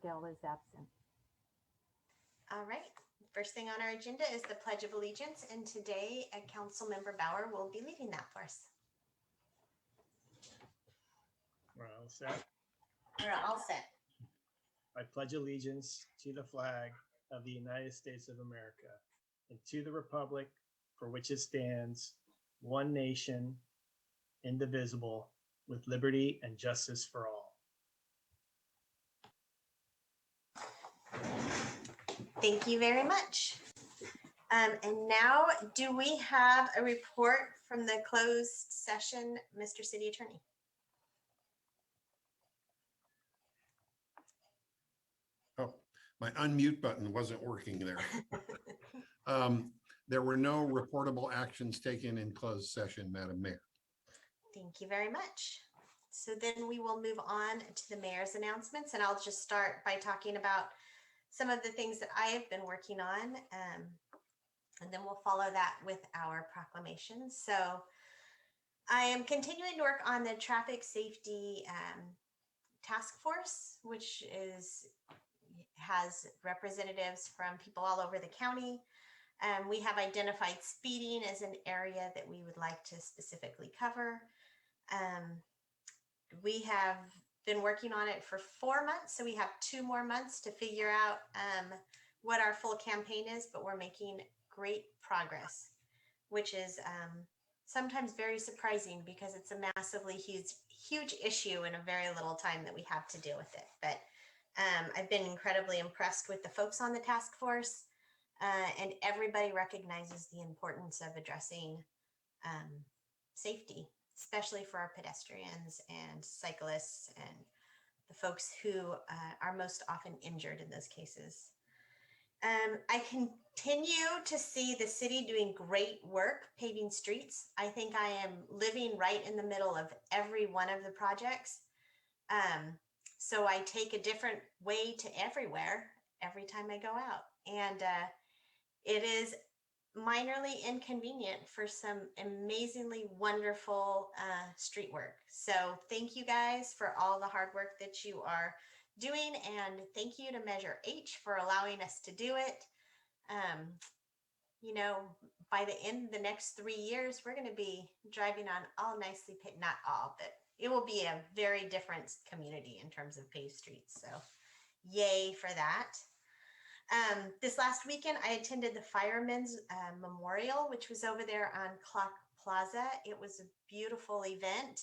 Gill is absent. All right. First thing on our agenda is the Pledge of Allegiance, and today Council Member Bauer will be leading that for us. We're all set. We're all set. I pledge allegiance to the flag of the United States of America and to the republic for which it stands, one nation, indivisible, with liberty and justice for all. Thank you very much. And now, do we have a report from the closed session, Mr. City Attorney? Oh, my unmute button wasn't working there. There were no reportable actions taken in closed session, Madam Mayor. Thank you very much. So then we will move on to the mayor's announcements, and I'll just start by talking about some of the things that I have been working on, and then we'll follow that with our proclamations. So I am continuing to work on the traffic safety task force, which has representatives from people all over the county. We have identified speeding as an area that we would like to specifically cover. We have been working on it for 4 months, so we have 2 more months to figure out what our full campaign is, but we're making great progress, which is sometimes very surprising because it's a massively huge issue in a very little time that we have to deal with it. But I've been incredibly impressed with the folks on the task force, and everybody recognizes the importance of addressing safety, especially for our pedestrians and cyclists and the folks who are most often injured in those cases. I continue to see the city doing great work paving streets. I think I am living right in the middle of every one of the projects. So I take a different way to everywhere every time I go out. And it is minorly inconvenient for some amazingly wonderful street work. So thank you guys for all the hard work that you are doing, and thank you to Measure H for allowing us to do it. You know, by the end of the next 3 years, we're going to be driving on all nicely paved, not all, but it will be a very different community in terms of paved streets. So yay for that. This last weekend, I attended the Firemen's Memorial, which was over there on Clark Plaza. It was a beautiful event.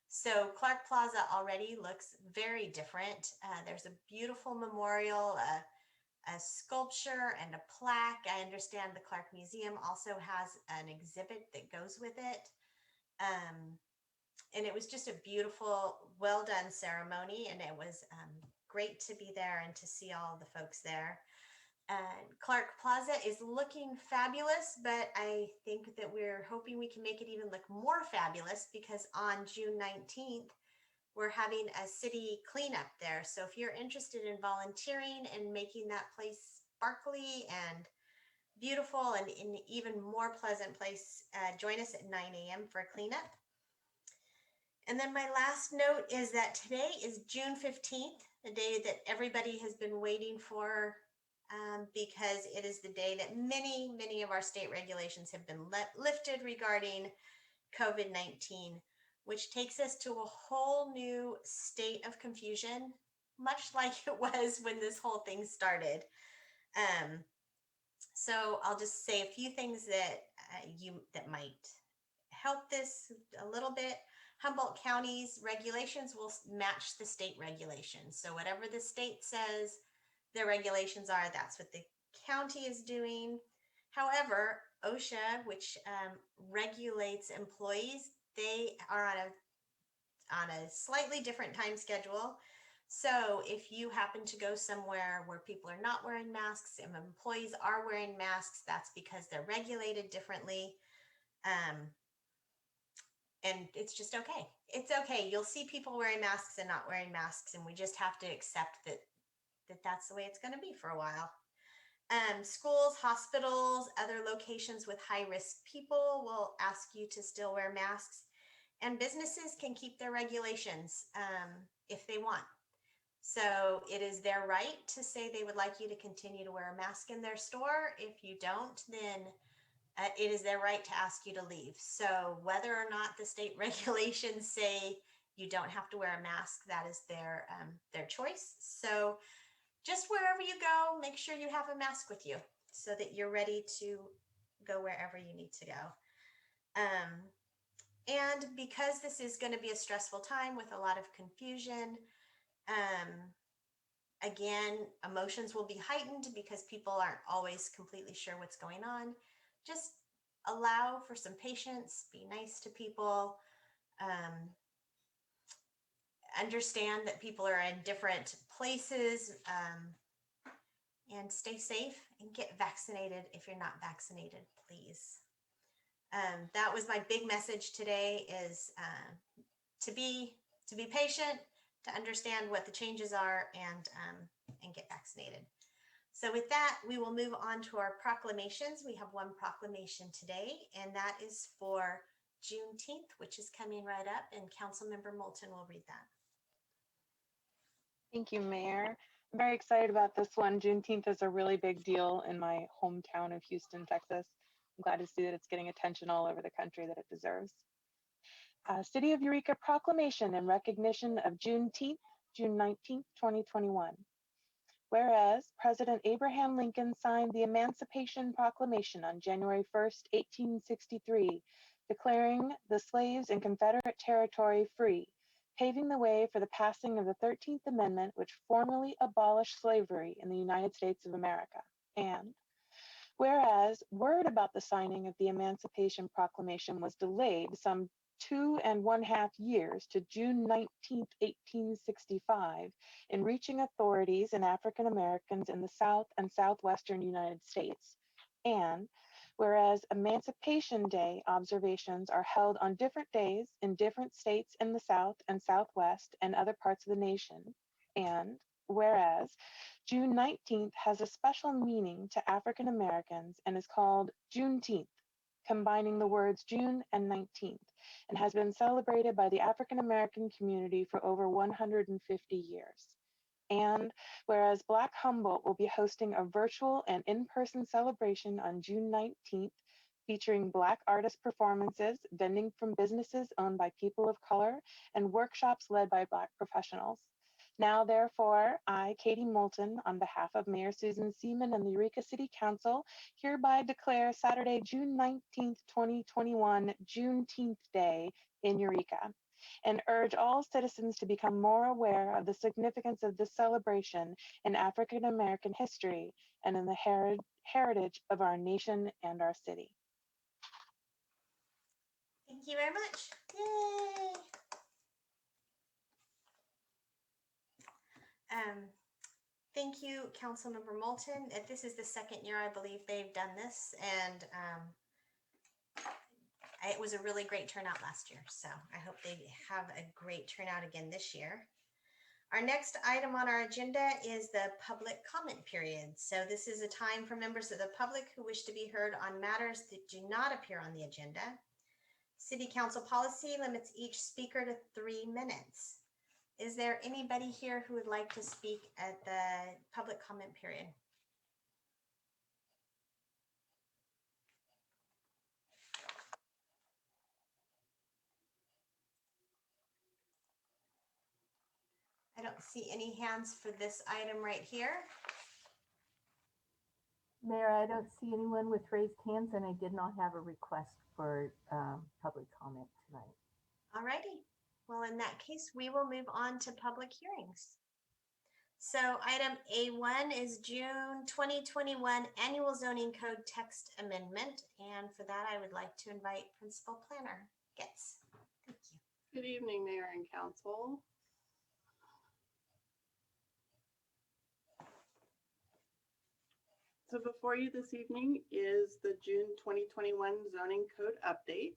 So Clark Plaza already looks very different. There's a beautiful memorial, a sculpture and a plaque. I understand the Clark Museum also has an exhibit that goes with it. And it was just a beautiful, well done ceremony, and it was great to be there and to see all the folks there. Clark Plaza is looking fabulous, but I think that we're hoping we can make it even look more fabulous because on June 19th, we're having a city cleanup there. So if you're interested in volunteering and making that place sparkly and beautiful and an even more pleasant place, join us at 9 a.m. for a cleanup. And then my last note is that today is June 15th, a day that everybody has been waiting for, because it is the day that many of our state regulations have been lifted regarding COVID-19, which takes us to a whole new state of confusion, much like it was when this whole thing started. So I'll just say a few things that that might help this a little bit. Humboldt County's regulations will match the state regulations. So whatever the state says their regulations are, that's what the county is doing. However, OSHA, which regulates employees, they are on a slightly different time schedule. So if you happen to go somewhere where people are not wearing masks and employees are wearing masks, that's because they're regulated differently. And it's just okay. It's okay. You'll see people wearing masks and not wearing masks, and we just have to accept that that's the way it's going to be for a while. Schools, hospitals, other locations with high-risk people will ask you to still wear masks, and businesses can keep their regulations if they want. So it is their right to say they would like you to continue to wear a mask in their store. If you don't, then it is their right to ask you to leave. So whether or not the state regulations say you don't have to wear a mask, that is their choice. So just wherever you go, make sure you have a mask with you so that you're ready to go wherever you need to go. And because this is going to be a stressful time with a lot of confusion, again, emotions will be heightened because people aren't always completely sure what's going on. Just allow for some patience, be nice to people, understand that people are in different places, and stay safe and get vaccinated if you're not vaccinated, please. That was my big message today: is to be patient, to understand what the changes are, and get vaccinated. So with that, we will move on to our proclamations. We have one proclamation today, and that is for Juneteenth, which is coming right up, and Councilmember Moulton will read that. Thank you, Mayor. I'm very excited about this one. Juneteenth is a really big deal in my hometown of Houston, Texas. I'm glad to see that it's getting attention all over the country that it deserves. City of Eureka proclamation in recognition of Juneteenth, June 19th, 2021. Whereas President Abraham Lincoln signed the Emancipation Proclamation on January 1st, 1863, declaring the slaves in Confederate territory free, paving the way for the passing of the 13th Amendment, which formally abolished slavery in the United States of America. And whereas word about the signing of the Emancipation Proclamation was delayed some 2.5 years to June 19, 1865, in reaching authorities and African Americans in the South and Southwestern United States. And whereas Emancipation Day observations are held on different days in different states in the South and Southwest and other parts of the nation. And whereas June 19th has a special meaning to African Americans and is called Juneteenth, combining the words June and 19th, and has been celebrated by the African American community for over 150 years. And whereas Black Humboldt will be hosting a virtual and in-person celebration on June 19th, featuring Black artist performances, vending from businesses owned by people of color, and workshops led by Black professionals. Now, therefore, I, Katie Moulton, on behalf of Mayor Susan Seaman and the Eureka City Council, hereby declare Saturday, June 19th, 2021, Juneteenth Day in Eureka, and urge all citizens to become more aware of the significance of this celebration in African American history and in the heritage of our nation and our city. Thank you very much. Yay! Thank you, Councilmember Moulton. This is the second year, I believe, they've done this, and it was a really great turnout last year. So I hope they have a great turnout again this year. Our next item on our agenda is the public comment period. So this is a time for members of the public who wish to be heard on matters that do not appear on the agenda. City Council policy limits each speaker to 3 minutes. Is there anybody here who would like to speak at the public comment period? I don't see any hands for this item right here. Mayor, I don't see anyone with raised hands, and I did not have a request for public comment tonight. All righty. Well, in that case, we will move on to public hearings. So item A1 is June 2021 Annual Zoning Code Text Amendment. And for that, I would like to invite Principal Planner Getz. Thank you. Good evening, Mayor and Council. So before you this evening is the June 2021 Zoning Code Update.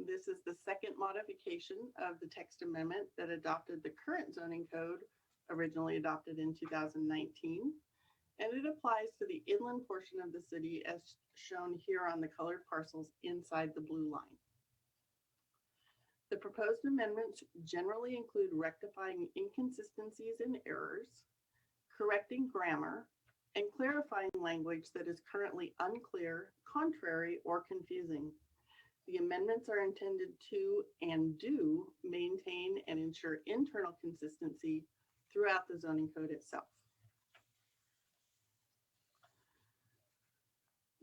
This is the second modification of the text amendment that adopted the current zoning code, originally adopted in 2019. And it applies to the inland portion of the city as shown here on the colored parcels inside the blue line. The proposed amendments generally include rectifying inconsistencies and errors, correcting grammar, and clarifying language that is currently unclear, contrary, or confusing. The amendments are intended to and do maintain and ensure internal consistency throughout the zoning code itself.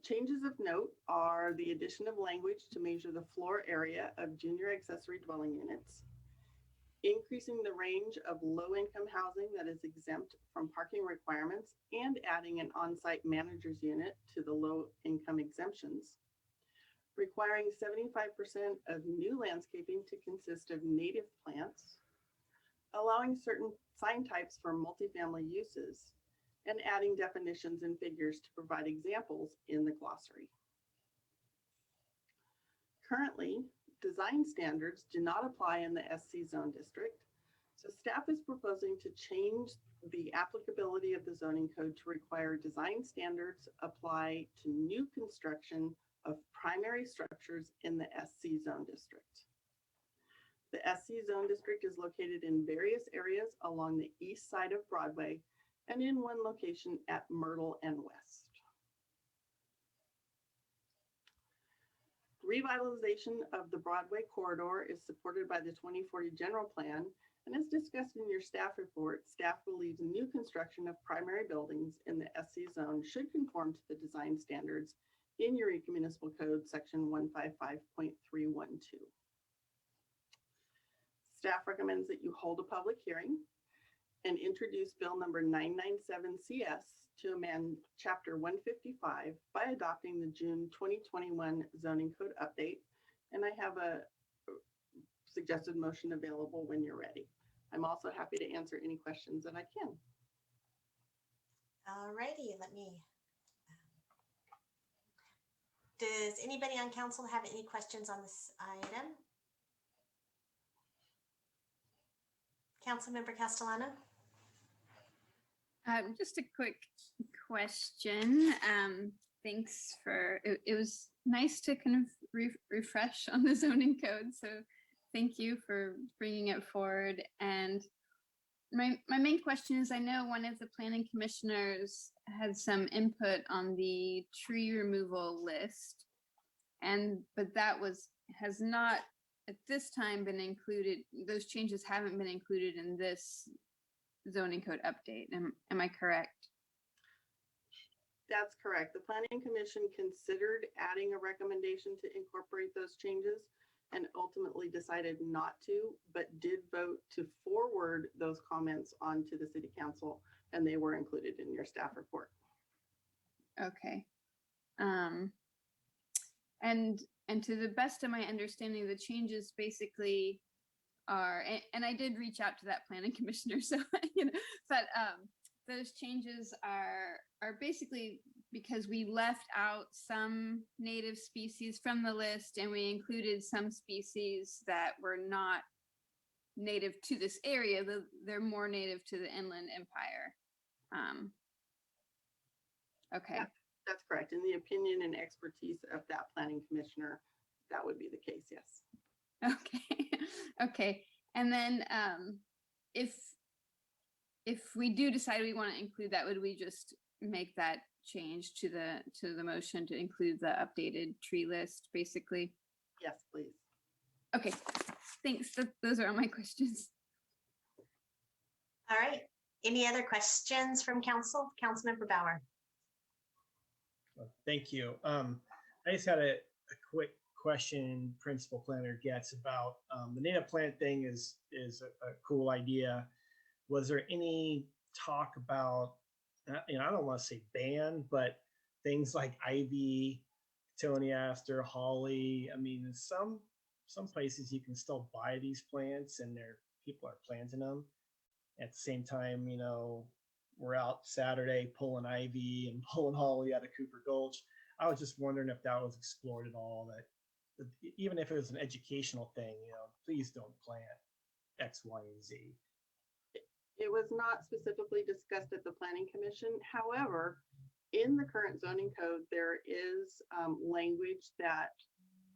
Changes of note are the addition of language to measure the floor area of junior accessory dwelling units, increasing the range of low-income housing that is exempt from parking requirements and adding an on-site manager's unit to the low-income exemptions, requiring 75% of new landscaping to consist of native plants, allowing certain sign types for multifamily uses, and adding definitions and figures to provide examples in the glossary. Currently, design standards do not apply in the SC zone district, so staff is proposing to change the applicability of the zoning code to require design standards apply to new construction of primary structures in the SC zone district. The SC zone district is located in various areas along the east side of Broadway and in one location at Myrtle and West. Revitalization of the Broadway corridor is supported by the 2040 general plan, and as discussed in your staff report, staff believes new construction of primary buildings in the SC zone should conform to the design standards in Eureka Municipal Code section 155.312. Staff recommends that you hold a public hearing and introduce bill number 997 CS to amend chapter 155 by adopting the June 2021 zoning code update. And I have a suggested motion available when you're ready. I'm also happy to answer any questions that I can. All righty, let me. Does anybody on council have any questions on this item? Councilmember Castellano? Just a quick question. Thanks for, it was nice to kind of refresh on the zoning code. So thank you for bringing it forward. And my main question is, I know one of the planning commissioners had some input on the tree removal list, but that has not at this time been included. Those changes haven't been included in this zoning code update. Am I correct? That's correct. The Planning Commission considered adding a recommendation to incorporate those changes and ultimately decided not to, but did vote to forward those comments onto the City Council, and they were included in your staff report. Okay. And to the best of my understanding, the changes basically are, and I did reach out to that planning commissioner, so but those changes are basically because we left out some native species from the list, and we included some species that were not native to this area. They're more native to the Inland Empire. Okay. Yeah, that's correct. In the opinion and expertise of that planning commissioner, that would be the case, yes. Okay. Okay. And then if we do decide we want to include that, would we just make that change to the motion to include the updated tree list, basically? Yes, please. Okay. Thanks. Those are all my questions. All right. Any other questions from council? Councilmember Bauer. Thank you. I just had a quick question Principal Planner gets about the native plant thing is a cool idea. Was there any talk about, I don't want to say ban, but things like ivy, Tony Aster, holly? I mean, some places you can still buy these plants and people are planting them. At the same time, we're out Saturday pulling ivy and pulling holly out of Cooper Gulch. I was just wondering if that was explored at all, that even if it was an educational thing, please don't plant X, Y, and Z. It was not specifically discussed at the Planning Commission. However, in the current zoning code, there is language that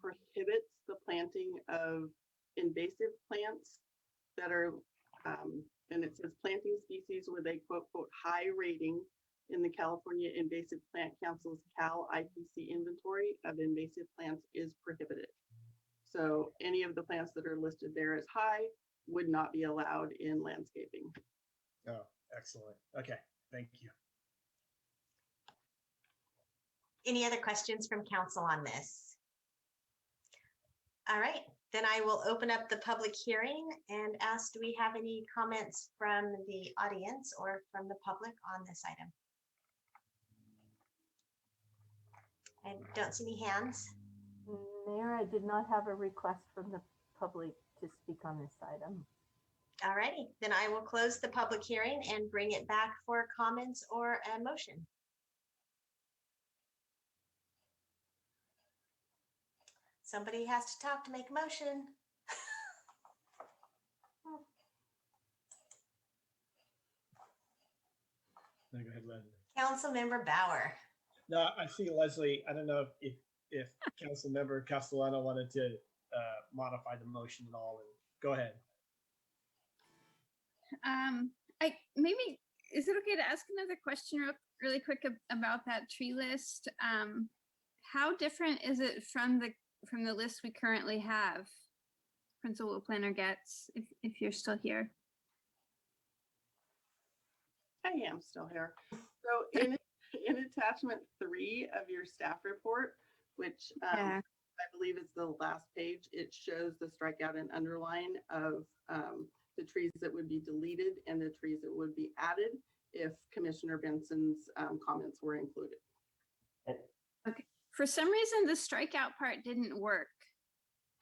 prohibits the planting of invasive plants that are, and it says planting species with a quote, high rating in the California Invasive Plant Council's CAL IPC inventory of invasive plants is prohibited. So any of the plants that are listed there as high would not be allowed in landscaping. Oh, excellent. Okay, thank you. Any other questions from council on this? All right, then I will open up the public hearing and ask, do we have any comments from the audience or from the public on this item? I don't see any hands. Mayor, I did not have a request from the public to speak on this item. All righty, then I will close the public hearing and bring it back for comments or a motion. Somebody has to talk to make a motion. No, go ahead, Leslie. Councilmember Bauer. No, I see Leslie. I don't know if Councilmember Castellano wanted to modify the motion at all. And go ahead. Maybe is it okay to ask another question really quick about that tree list? How different is it from the list we currently have? Principal Planner Getz, if you're still here. I am still here. So in attachment 3 of your staff report, which Yeah. I believe is the last page, it shows the strikeout and underline of the trees that would be deleted and the trees that would be added if Commissioner Benson's comments were included. Okay. For some reason, the strikeout part didn't work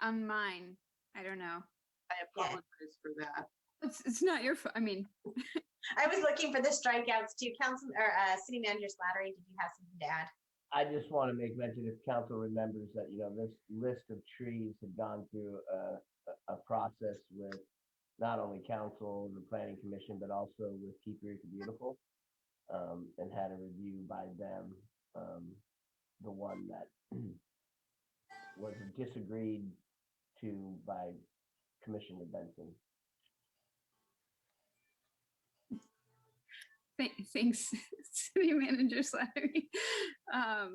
on mine. I don't know. I apologize for that. It's not your fault. I mean, I was looking for the strikeouts too. Council or City Manager Slattery, did you have something to add? I just want to make mention, if council remembers, that, this list of trees had gone through a process with not only council, the planning commission, but also with Keep Eureka Beautiful, and had a review by them. The one that was disagreed to by Commissioner Benson. thanks, City Manager Slattery. I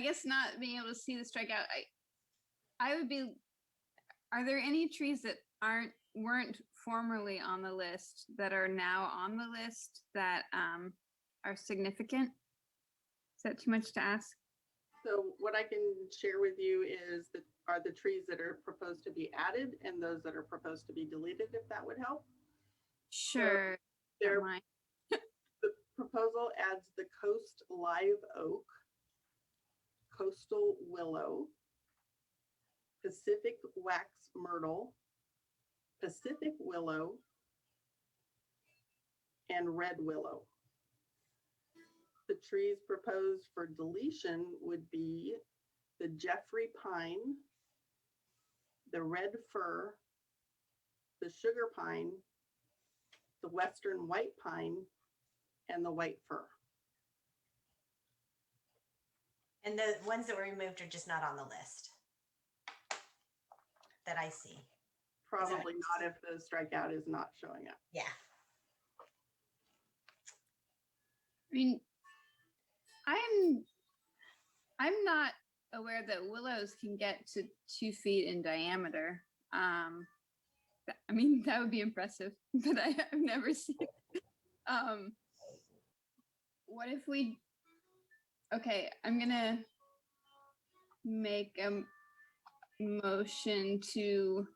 guess not being able to see the strikeout. I would be. Are there any trees that weren't formerly on the list that are now on the list that are significant? Is that too much to ask? So what I can share with you is that are the trees that are proposed to be added and those that are proposed to be deleted, if that would help. Sure. There, don't mind. the proposal adds the Coast Live Oak, Coastal Willow, Pacific Wax Myrtle, Pacific Willow, and Red Willow. The trees proposed for deletion would be the Jeffrey Pine, the Red Fir, the Sugar Pine, the Western White Pine, and the White Fir. And the ones that were removed are just not on the list that I see. Probably not if the strikeout is not showing up. Yeah. I mean, I'm not aware that willows can get to 2 feet in diameter. I mean, that would be impressive, but I've never seen it. What if we, okay, I'm gonna make a motion to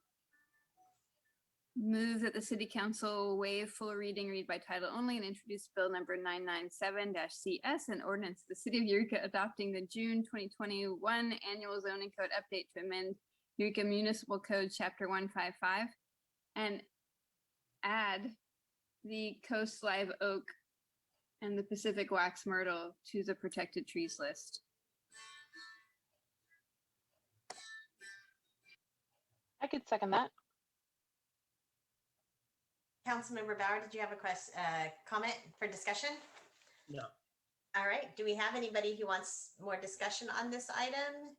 move that the City Council waive full read by title only and introduce bill number 997-CS, an ordinance of the City of Eureka adopting the June 2021 annual zoning code update to amend Eureka Municipal Code Chapter 155 and add the Coast Live Oak and the Pacific Wax Myrtle to the protected trees list. I could second that. Councilmember Bauer, did you have a comment for discussion? No. All right. Do we have anybody who wants more discussion on this item?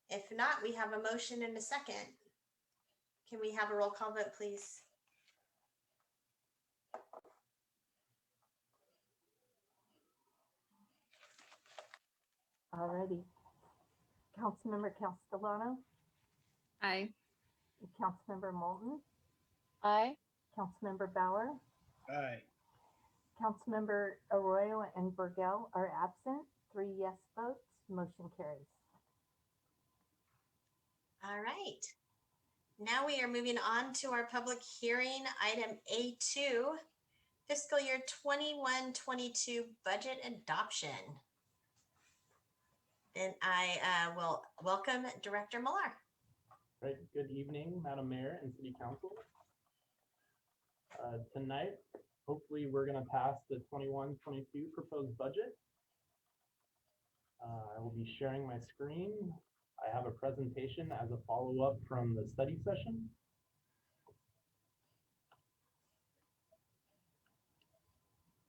If not, we have a motion and a second. Can we have a roll call vote, please? Alrighty. Councilmember Castellano, Aye. Councilmember Moulton, Aye. Councilmember Bauer, Aye. Councilmember Arroyo and Burgell are absent. 3 yes votes, motion carries. All right. Now we are moving on to our public hearing, item A2, fiscal year 21-22 budget adoption. Then I will welcome Director Millar. Right. Good evening, Madam Mayor and City Council. Tonight, hopefully, we're going to pass the 21-22 proposed budget. I will be sharing my screen. I have a presentation as a follow-up from the study session.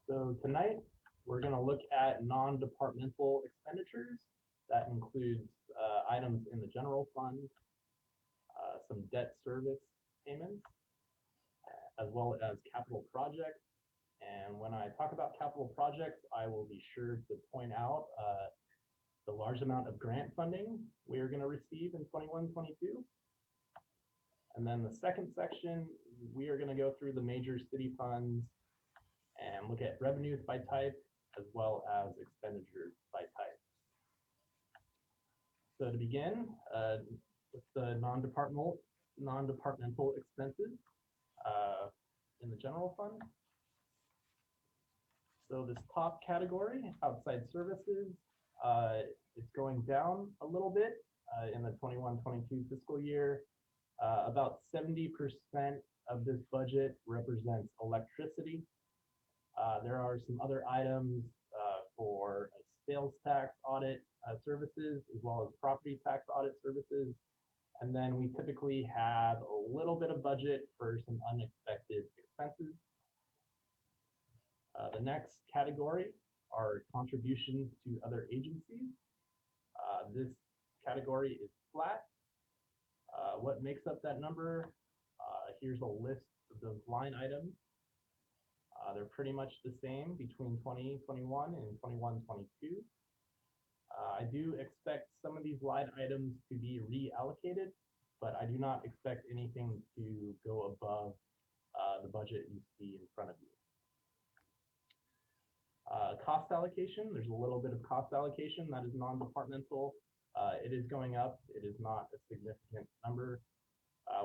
So tonight, we're going to look at non-departmental expenditures. That includes items in the general fund, some debt service payments, as well as capital projects. And when I talk about capital projects, I will be sure to point out the large amount of grant funding we are going to receive in 21-22. And then the second section, we are going to go through the major city funds and look at revenues by type, as well as expenditures by type. So to begin, with the non-departmental expenses in the general fund. So this top category, outside services, it's going down a little bit in the 21-22 fiscal year. About 70% of this budget represents electricity. There are some other items for sales tax audit services, as well as property tax audit services. And then we typically have a little bit of budget for some unexpected expenses. The next category are contributions to other agencies. This category is flat. What makes up that number? Here's a list of those line items. They're pretty much the same between 2021 and 21-22. I do expect some of these line items to be reallocated, but I do not expect anything to go above the budget you see in front of you. Cost allocation, there's a little bit of cost allocation that is non-departmental. It is going up. It is not a significant number.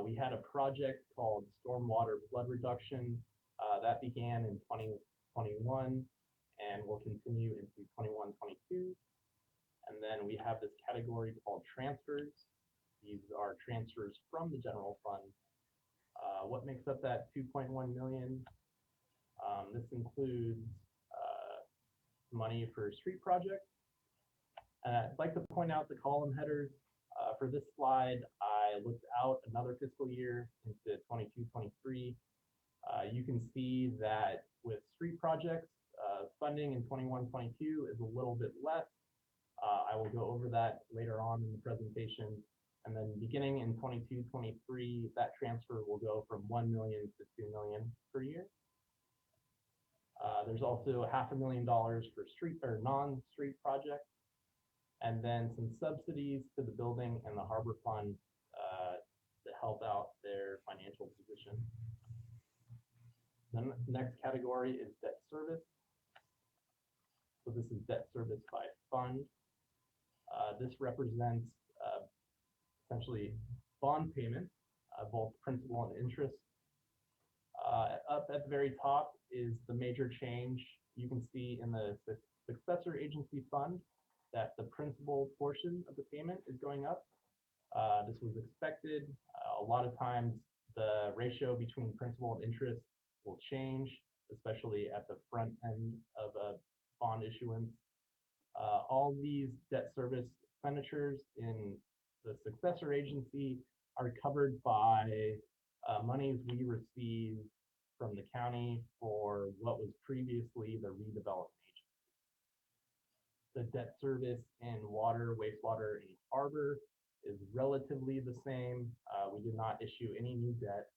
We had a project called stormwater flood reduction that began in 2021 and will continue into 21-22. And then we have this category called transfers. These are transfers from the general fund. What makes up that 2.1 million? This includes money for street projects. And I'd like to point out the column headers. For this slide, I looked out another fiscal year into 22-23. You can see that with street projects, funding in 21-22 is a little bit less. I will go over that later on in the presentation. And then beginning in 22-23, that transfer will go from 1 million to 2 million per year. There's also $500,000 for street or non-street projects, and then some subsidies to the building and the harbor fund to help out their financial position. Then the next category is debt service. So this is debt service by fund. This represents essentially bond payments, both principal and interest. Up at the very top is the major change. You can see in the successor agency fund that the principal portion of the payment is going up. This was expected. A lot of times the ratio between principal and interest will change, especially at the front end of a bond issuance. All these debt service expenditures in the successor agency are covered by monies we receive from the county for what was previously the redevelopment agency. The debt service in water, wastewater, and harbor is relatively the same. We did not issue any new debt,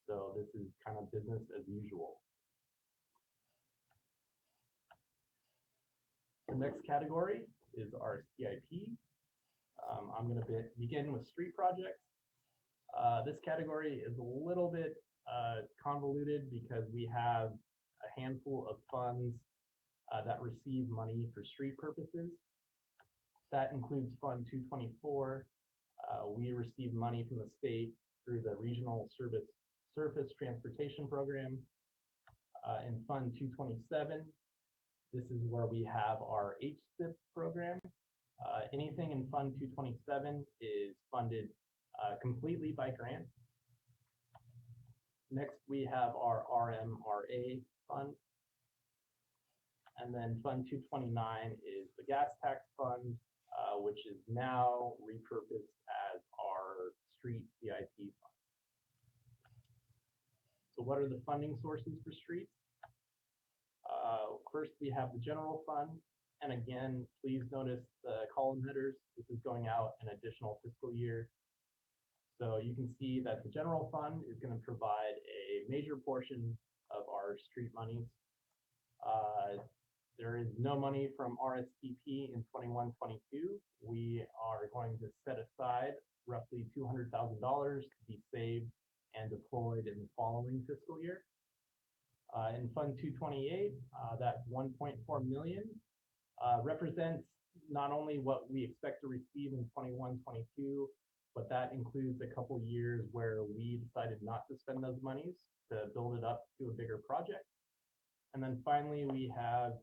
so this is kind of business as usual. The next category is our CIP. I'm going to begin with street projects. This category is a little bit convoluted because we have a handful of funds that receive money for street purposes. That includes Fund 224. We receive money from the state through the Regional Surface Transportation Program. In Fund 227, this is where we have our HSIP program. Anything in Fund 227 is funded completely by grants. Next, we have our RMRA fund. And then Fund 229 is the gas tax fund, which is now repurposed as our street CIP fund. So what are the funding sources for streets? First, we have the general fund. And again, please notice the column headers. This is going out an additional fiscal year. So you can see that the general fund is going to provide a major portion of our street monies. There is no money from RSTP in 21-22. We are going to set aside roughly $200,000 to be saved and deployed in the following fiscal year. In Fund 228, that 1.4 million represents not only what we expect to receive in 21-22, but that includes a couple years where we decided not to spend those monies to build it up to a bigger project. And then finally, we have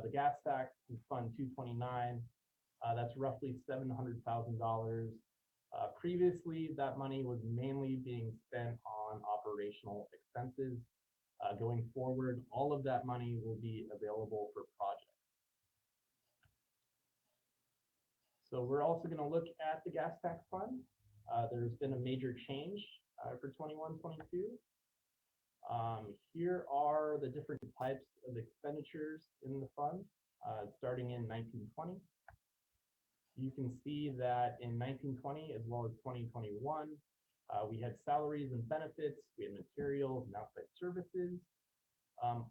the gas tax in Fund 229. That's roughly $700,000. Previously, that money was mainly being spent on operational expenses. Going forward, all of that money will be available for projects. So we're also going to look at the gas tax fund. There's been a major change for 21-22. Here are the different types of expenditures in the fund, starting in 1920. You can see that in 1920 as well as 2021, we had salaries and benefits, we had materials and outside services.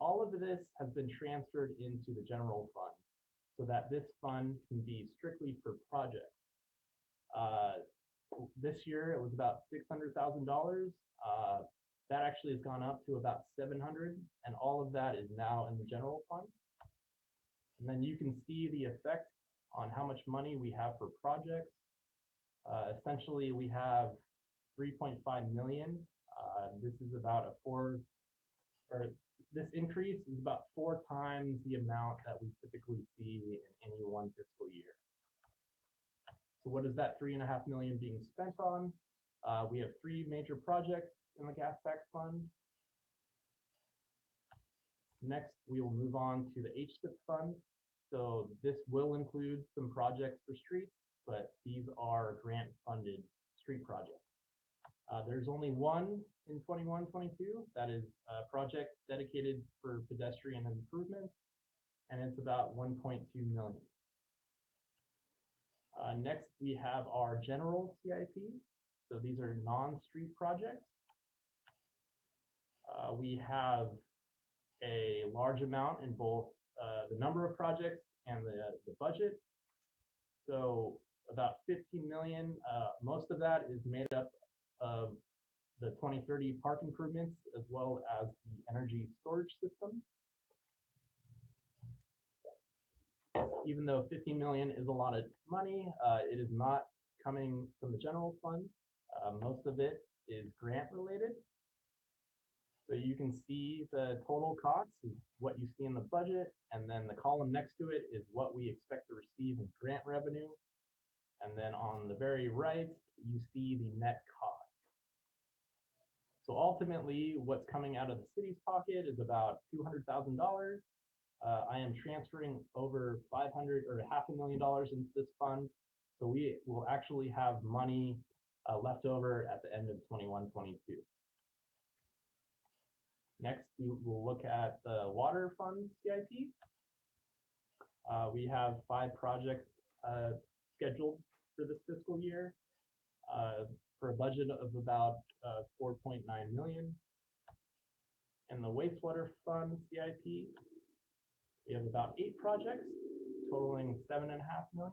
All of this has been transferred into the general fund so that this fund can be strictly for projects. This year it was about $600,000. That actually has gone up to about 700, and all of that is now in the general fund. And then you can see the effect on how much money we have for projects. Essentially, we have 3.5 million. This is about this increase is about 4 times the amount that we typically see in any one fiscal year. So what is that 3.5 million being spent on? We have 3 major projects in the gas tax fund. Next, we will move on to the HSIP fund. So this will include some projects for streets, but these are grant-funded street projects. There's only one in 21-22 that is a project dedicated for pedestrian improvements, and it's about 1.2 million. Next, we have our general CIP. So these are non-street projects. We have a large amount in both the number of projects and the budget. So about 15 million, most of that is made up of the 2030 park improvements as well as the energy storage system. Even though 50 million is a lot of money, it is not coming from the general fund. Most of it is grant related. So you can see the total costs is what you see in the budget, and then the column next to it is what we expect to receive in grant revenue. And then on the very right, you see the net cost. So ultimately, what's coming out of the city's pocket is about $200,000. I am transferring over $500,000 or $500,000 into this fund. So we will actually have money left over at the end of 21-22. Next, we will look at the water fund CIP. We have 5 projects scheduled for this fiscal year. for a budget of about 4.9 million. In the wastewater fund CIP, we have about 8 projects totaling 7.5 million.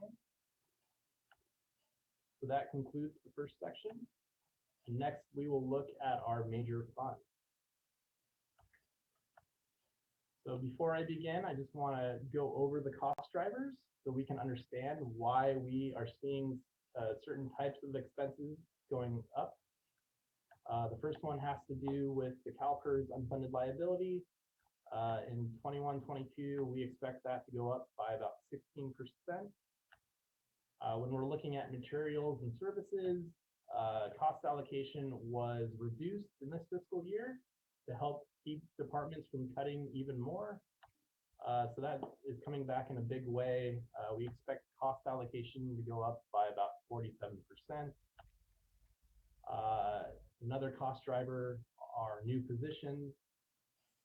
So that concludes the first section. And next, we will look at our major funds. So before I begin, I just want to go over the cost drivers so we can understand why we are seeing certain types of expenses going up. The first one has to do with the CalPERS unfunded liability. In 21-22, we expect that to go up by about 16%. When we're looking at materials and services, cost allocation was reduced in this fiscal year to help keep departments from cutting even more. So that is coming back in a big way. We expect cost allocation to go up by about 47%. Another cost driver are new positions.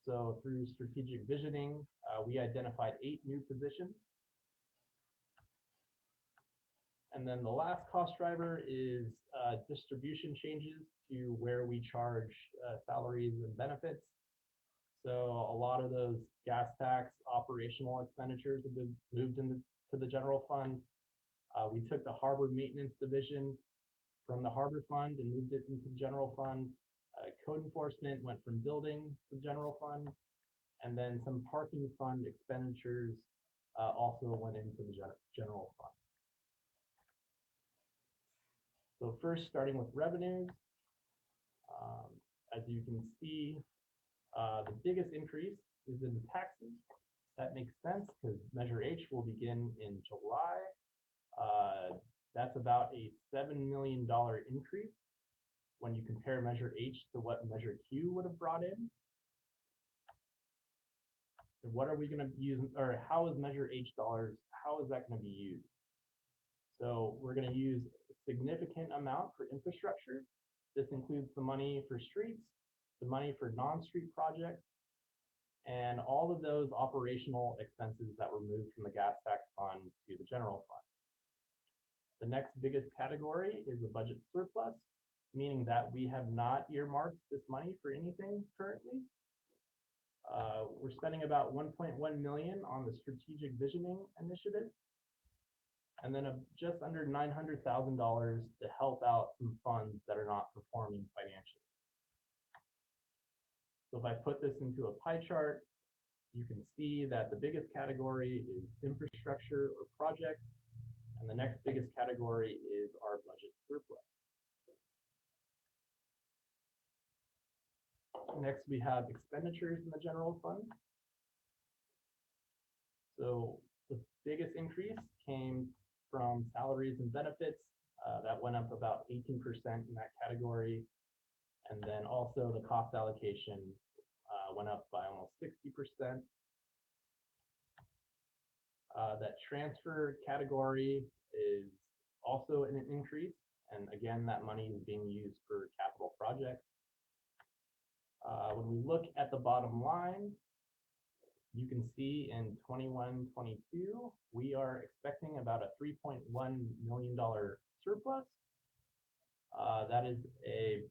So through strategic visioning, we identified 8 new positions. And then the last cost driver is distribution changes to where we charge salaries and benefits. So a lot of those gas tax operational expenditures have been moved into the general fund. We took the harbor maintenance division from the harbor fund and moved it into the general fund. Code enforcement went from building to general fund. And then some parking fund expenditures also went into the general fund. So first, starting with revenues, as you can see, the biggest increase is in taxes. That makes sense because Measure H will begin in July. That's about a $7 million increase when you compare Measure H to what Measure Q would have brought in. And what are we going to use, or how is Measure H dollars, how is that going to be used? So we're going to use a significant amount for infrastructure. This includes the money for streets, the money for non-street projects, and all of those operational expenses that were moved from the gas tax fund to the general fund. The next biggest category is the budget surplus, meaning that we have not earmarked this money for anything currently. We're spending about 1.1 million on the strategic visioning initiative, and then just under $900,000 to help out some funds that are not performing financially. So if I put this into a pie chart, you can see that the biggest category is infrastructure or projects, and the next biggest category is our budget surplus. Next, we have expenditures in the general fund. So the biggest increase came from salaries and benefits. That went up about 18% in that category. And then also the cost allocation went up by almost 60%. That transfer category is also an increase. And again, that money is being used for capital projects. When we look at the bottom line, you can see in 21-22, we are expecting about a $3.1 million surplus. That is a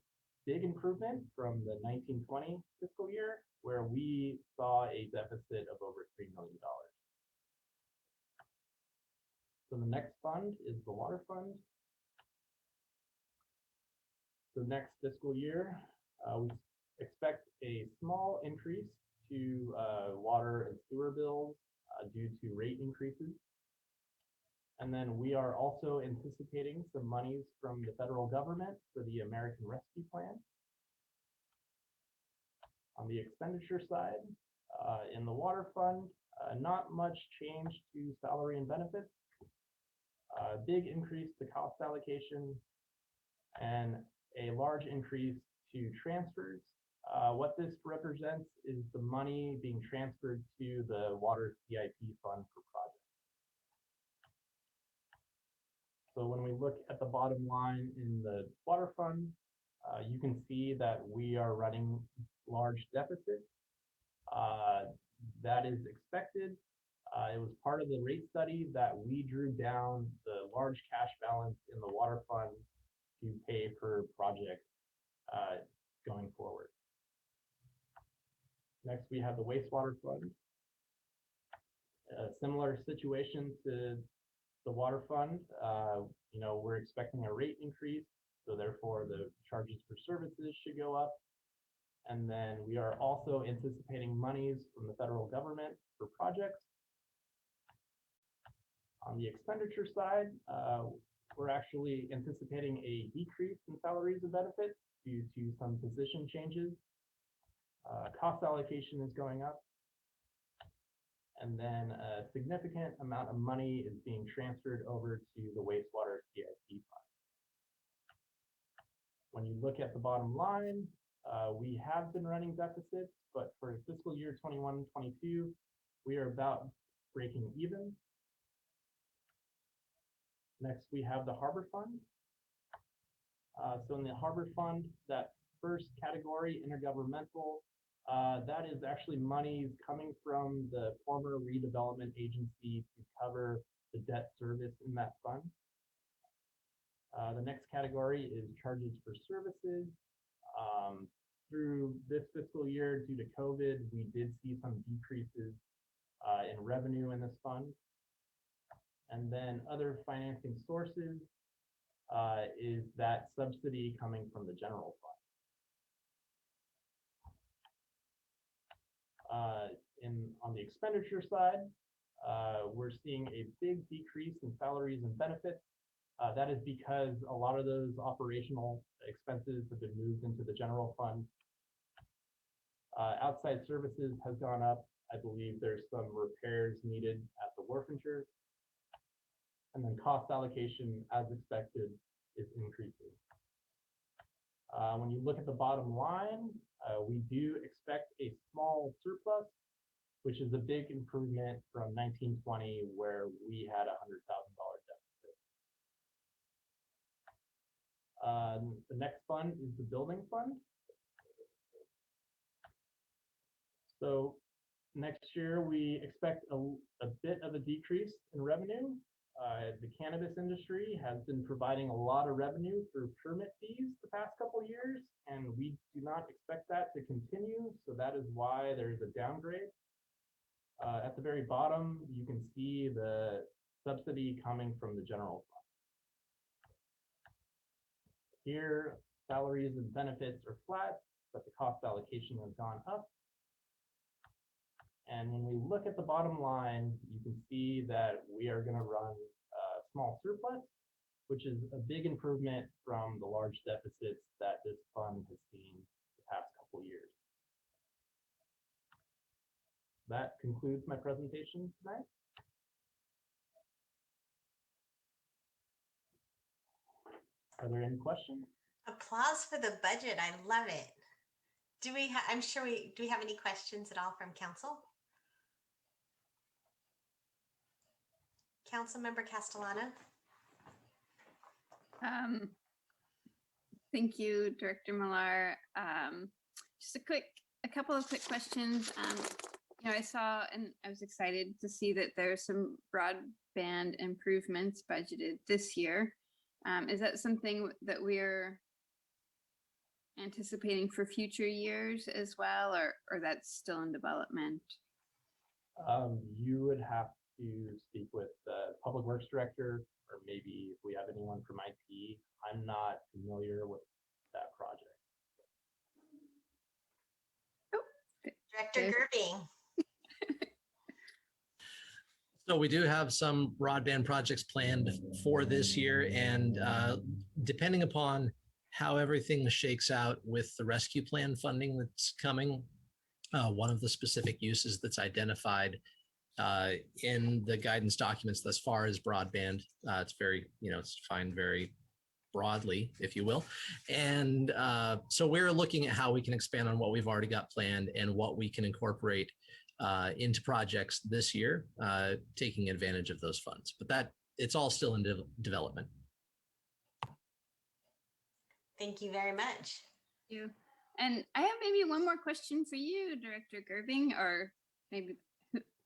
big improvement from the 19-20 fiscal year, where we saw a deficit of over $3 million. So the next fund is the water fund. So next fiscal year, we expect a small increase to water and sewer bills due to rate increases. And then we are also anticipating some monies from the federal government for the American Rescue Plan. On the expenditure side, in the water fund, not much change to salary and benefits. Big increase to cost allocation and a large increase to transfers. What this represents is the money being transferred to the water CIP fund for projects. So when we look at the bottom line in the water fund, you can see that we are running large deficits. That is expected. It was part of the rate study that we drew down the large cash balance in the water fund to pay for projects going forward. Next, we have the wastewater fund. A similar situation to the water fund. We're expecting a rate increase, so therefore the charges for services should go up. And then we are also anticipating monies from the federal government for projects. On the expenditure side, we're actually anticipating a decrease in salaries and benefits due to some position changes. Cost allocation is going up. And then a significant amount of money is being transferred over to the wastewater CIP fund. When you look at the bottom line, we have been running deficits, but for fiscal year 21-22, we are about breaking even. Next, we have the Harbor Fund. So in the Harbor Fund, that first category, intergovernmental, that is actually monies coming from the former redevelopment agency to cover the debt service in that fund. The next category is charges for services. Through this fiscal year, due to COVID, we did see some decreases in revenue in this fund. And then other financing sources is that subsidy coming from the general fund. On the expenditure side, we're seeing a big decrease in salaries and benefits. That is because a lot of those operational expenses have been moved into the general fund. Outside services has gone up. I believe there's some repairs needed at the Wharfinger. And then cost allocation, as expected, is increasing. When you look at the bottom line, we do expect a small surplus, which is a big improvement from 1920, where we had a $100,000 deficit. The next fund is the building fund. So next year, we expect a bit of a decrease in revenue. The cannabis industry has been providing a lot of revenue through permit fees the past couple of years, and we do not expect that to continue. So that is why there's a downgrade. At the very bottom, you can see the subsidy coming from the general fund. Here, salaries and benefits are flat, but the cost allocation has gone up. And when we look at the bottom line, you can see that we are going to run a small surplus, which is a big improvement from the large deficits that this fund has seen the past couple of years. That concludes my presentation tonight. Are there any questions? Applause for the budget. I love it. Do we have any questions at all from council? Councilmember Castellano. Thank you, Director Millar. Just a couple of quick questions. I saw and I was excited to see that there's some broadband improvements budgeted this year. Is that something that we're anticipating for future years as well, or that's still in development? You would have to speak with the Public Works Director, or maybe if we have anyone from IT. I'm not familiar with that project. Director Gerbing. So we do have some broadband projects planned for this year, and depending upon how everything shakes out with the rescue plan funding that's coming, one of the specific uses that's identified in the guidance documents thus far is broadband. It's very, it's defined very broadly, if you will. And so we're looking at how we can expand on what we've already got planned and what we can incorporate into projects this year, taking advantage of those funds. But it's all still in development. Thank you very much. Thank you. And I have maybe one more question for you, Director Gerbing, or maybe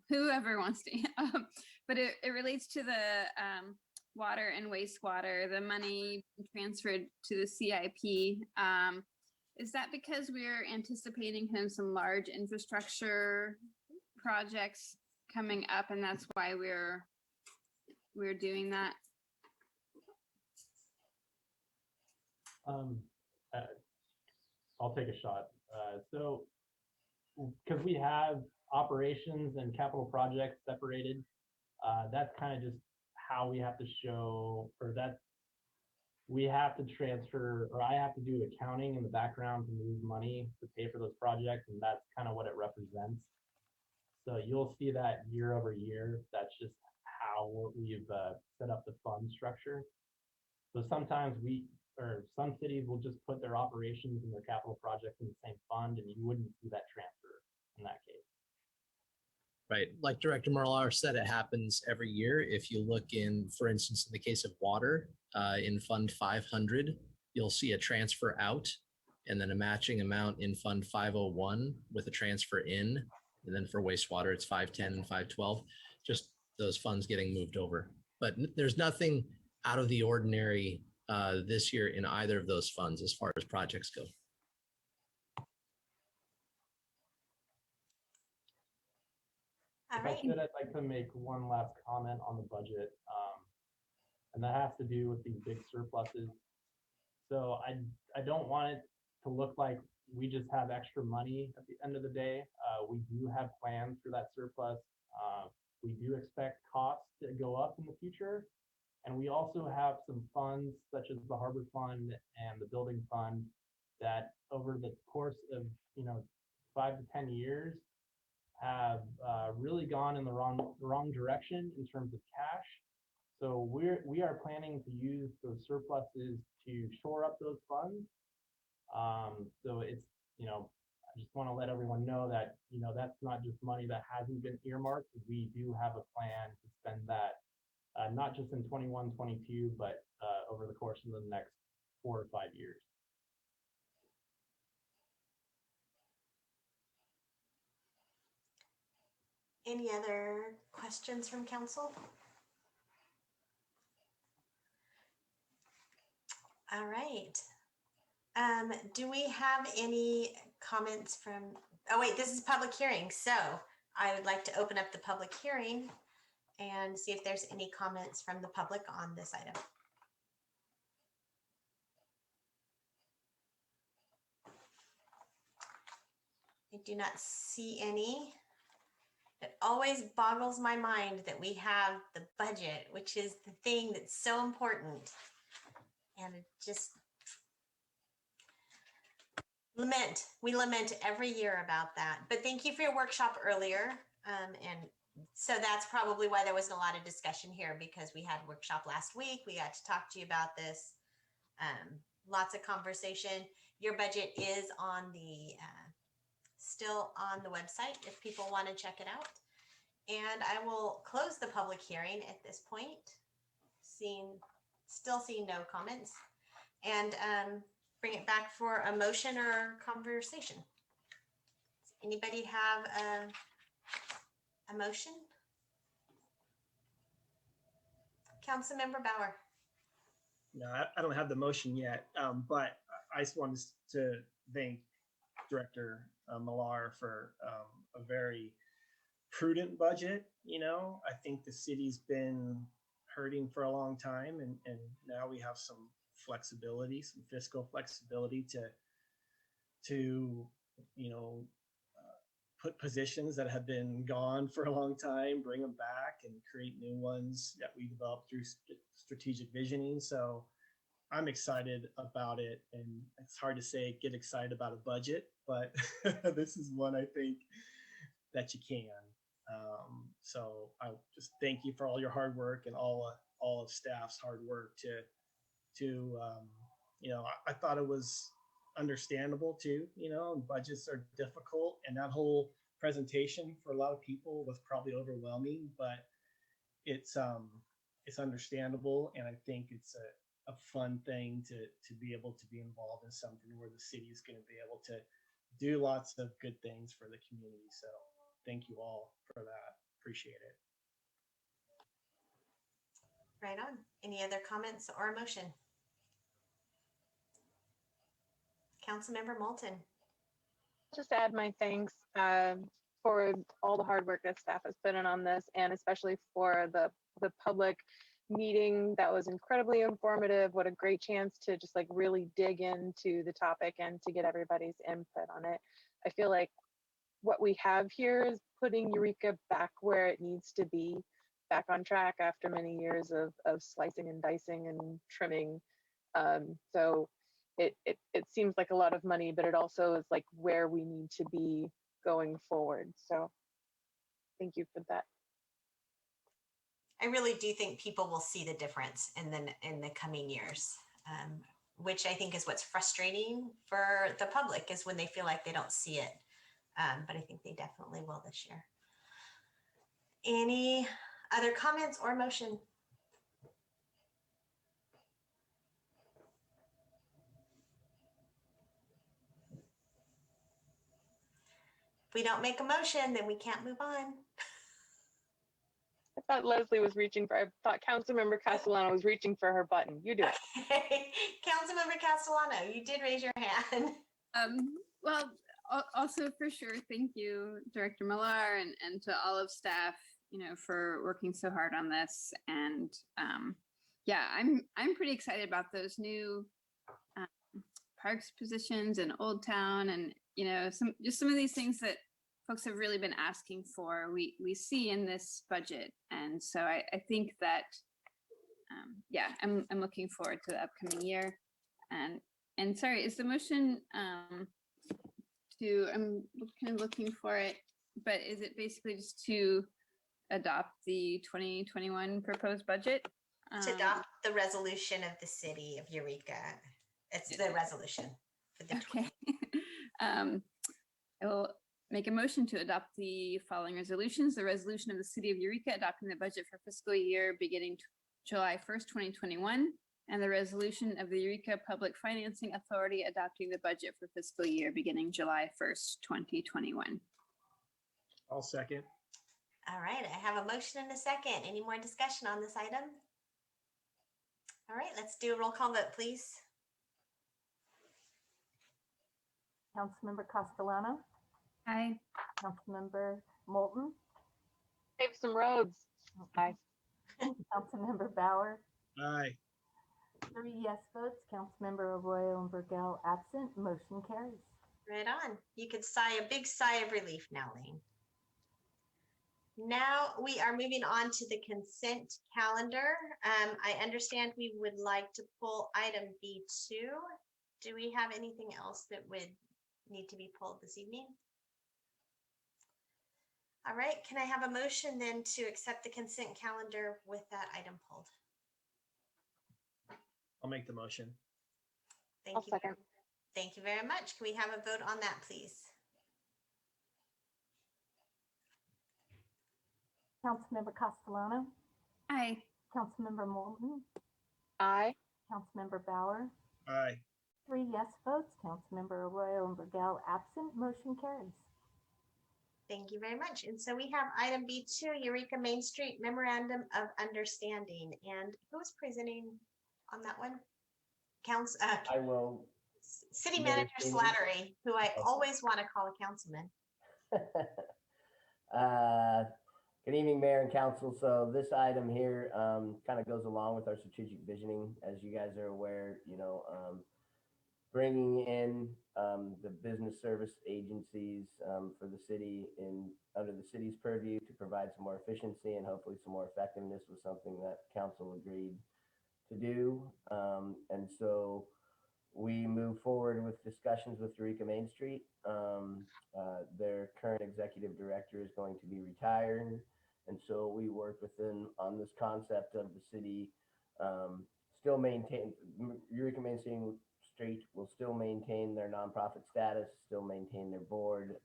whoever wants to. But it relates to the water and wastewater, the money transferred to the CIP. Is that because we're anticipating some large infrastructure projects coming up, and that's why we're doing that? I'll take a shot. So, because we have operations and capital projects separated, that's kind of just how we have to show, or that we have to transfer, or I have to do accounting in the background to move money to pay for those projects, and that's kind of what it represents. So you'll see that year over year. That's just how we've set up the fund structure. So sometimes some cities will just put their operations and their capital projects in the same fund, and you wouldn't see that transfer in that case. Right. Like Director Marlar said, it happens every year. If you look in, for instance, in the case of water, in Fund 500, you'll see a transfer out and then a matching amount in Fund 501 with a transfer in. And then for wastewater, it's 510 and 512, just those funds getting moved over. But there's nothing out of the ordinary this year in either of those funds as far as projects go. All If I right. could, I'd like to make one last comment on the budget, and that has to do with these big surpluses. So I don't want it to look like we just have extra money at the end of the day. We do have plans for that surplus. We do expect costs to go up in the future. And we also have some funds such as the Harbor Fund and the Building Fund that over the course of 5 to 10 years have really gone in the wrong direction in terms of cash. So we are planning to use those surpluses to shore up those funds. So it's I just want to let everyone know that that's not just money that hasn't been earmarked. We do have a plan to spend that. Not just in 21, 22, but over the course of the next 4 or 5 years. Any other questions from council? All right. Do we have any comments from, oh wait, this is public hearing. So I would like to open up the public hearing and see if there's any comments from the public on this item. I do not see any. It always boggles my mind that we have the budget, which is the thing that's so important. And it just we lament every year about that. But thank you for your workshop earlier. And so that's probably why there wasn't a lot of discussion here, because we had a workshop last week. We got to talk to you about this. Lots of conversation. Your budget is on the still on the website if people want to check it out. And I will close the public hearing at this point. Still seeing no comments, and bring it back for a motion or conversation. Does anybody have a motion? Councilmember Bauer. No, I don't have the motion yet, but I just wanted to thank Director Millar for a very prudent budget. I think the city's been hurting for a long time, and now we have some flexibility, some fiscal flexibility to put positions that have been gone for a long time, bring them back and create new ones that we developed through strategic visioning. So I'm excited about it, and it's hard to say get excited about a budget, but this is one I think that you can. So I just thank you for all your hard work and all of staff's hard work I thought it was understandable too, budgets are difficult, and that whole presentation for a lot of people was probably overwhelming, but it's understandable. And I think it's a fun thing to be able to be involved in something where the city is going to be able to do lots of good things for the community. So thank you all for that. Appreciate it. Right on. Any other comments or motion? Councilmember Moulton. Just add my thanks for all the hard work that staff has put in on this, and especially for the public meeting that was incredibly informative. What a great chance to just like really dig into the topic and to get everybody's input on it. I feel like what we have here is putting Eureka back where it needs to be, back on track after many years of slicing and dicing and trimming. So it seems like a lot of money, but it also is like where we need to be going forward. So thank you for that. I really do think people will see the difference in the coming years, which I think is what's frustrating for the public, is when they feel like they don't see it. But I think they definitely will this year. Any other comments or motion? If we don't make a motion, then we can't move on. I thought Leslie was reaching for, I thought Councilmember Castellano was reaching for her button. You do it. Councilmember Castellano, you did raise your hand. Well, also for sure, thank you, Director Millar, and to all of staff, for working so hard on this. And yeah, I'm pretty excited about those new parks positions in Old Town, and some of these things that folks have really been asking for. We see in this budget, and so I think that yeah, I'm looking forward to the upcoming year. And sorry, is the motion I'm kind of looking for it, but is it basically just to adopt the 2021 proposed budget? To adopt the resolution of the city of Eureka. It's the resolution for the Okay. I will make a motion to adopt the following resolutions. The resolution of the city of Eureka adopting the budget for fiscal year beginning July 1st, 2021, and the resolution of the Eureka Public Financing Authority adopting the budget for fiscal year beginning July 1st, 2021. I'll second. All right, I have a motion and a second. Any more discussion on this item? All right, let's do a roll call vote, please. Councilmember Castellano, Aye. Councilmember Moulton, Save some roads. Aye. Councilmember Bauer, Aye. 3 yes votes, Councilmember Arroyo and Burgell absent, motion carries. Right on. You could sigh a big sigh of relief now, Lane. Now we are moving on to the consent calendar. I understand we would like to pull item B2. Do we have anything else that would need to be pulled this evening? All right, can I have a motion then to accept the consent calendar with that item pulled? I'll make the motion. Thank I'll you. second. Thank you very much. Can we have a vote on that, please? Councilmember Castellano, Aye. Councilmember Moulton, Aye. Councilmember Bauer, Aye. 3 yes votes, Councilmember Arroyo and Burgell absent, motion carries. Thank you very much. And so we have item B2, Eureka Main Street Memorandum of Understanding. And who is presenting on that one? I will. City Mayor Manager Steen. Slattery, who I Okay. always want to call a councilman. Good evening, Mayor and Council. So this item here kind of goes along with our strategic visioning. As you guys are aware, bringing in the business service agencies for the city under the city's purview to provide some more efficiency and hopefully some more effectiveness was something that council agreed to do. And so we move forward with discussions with Eureka Main Street. Their current executive director is going to be retired. And so we work with them on this concept of the city still maintain, Eureka Main Street will still maintain their nonprofit status, still maintain their board,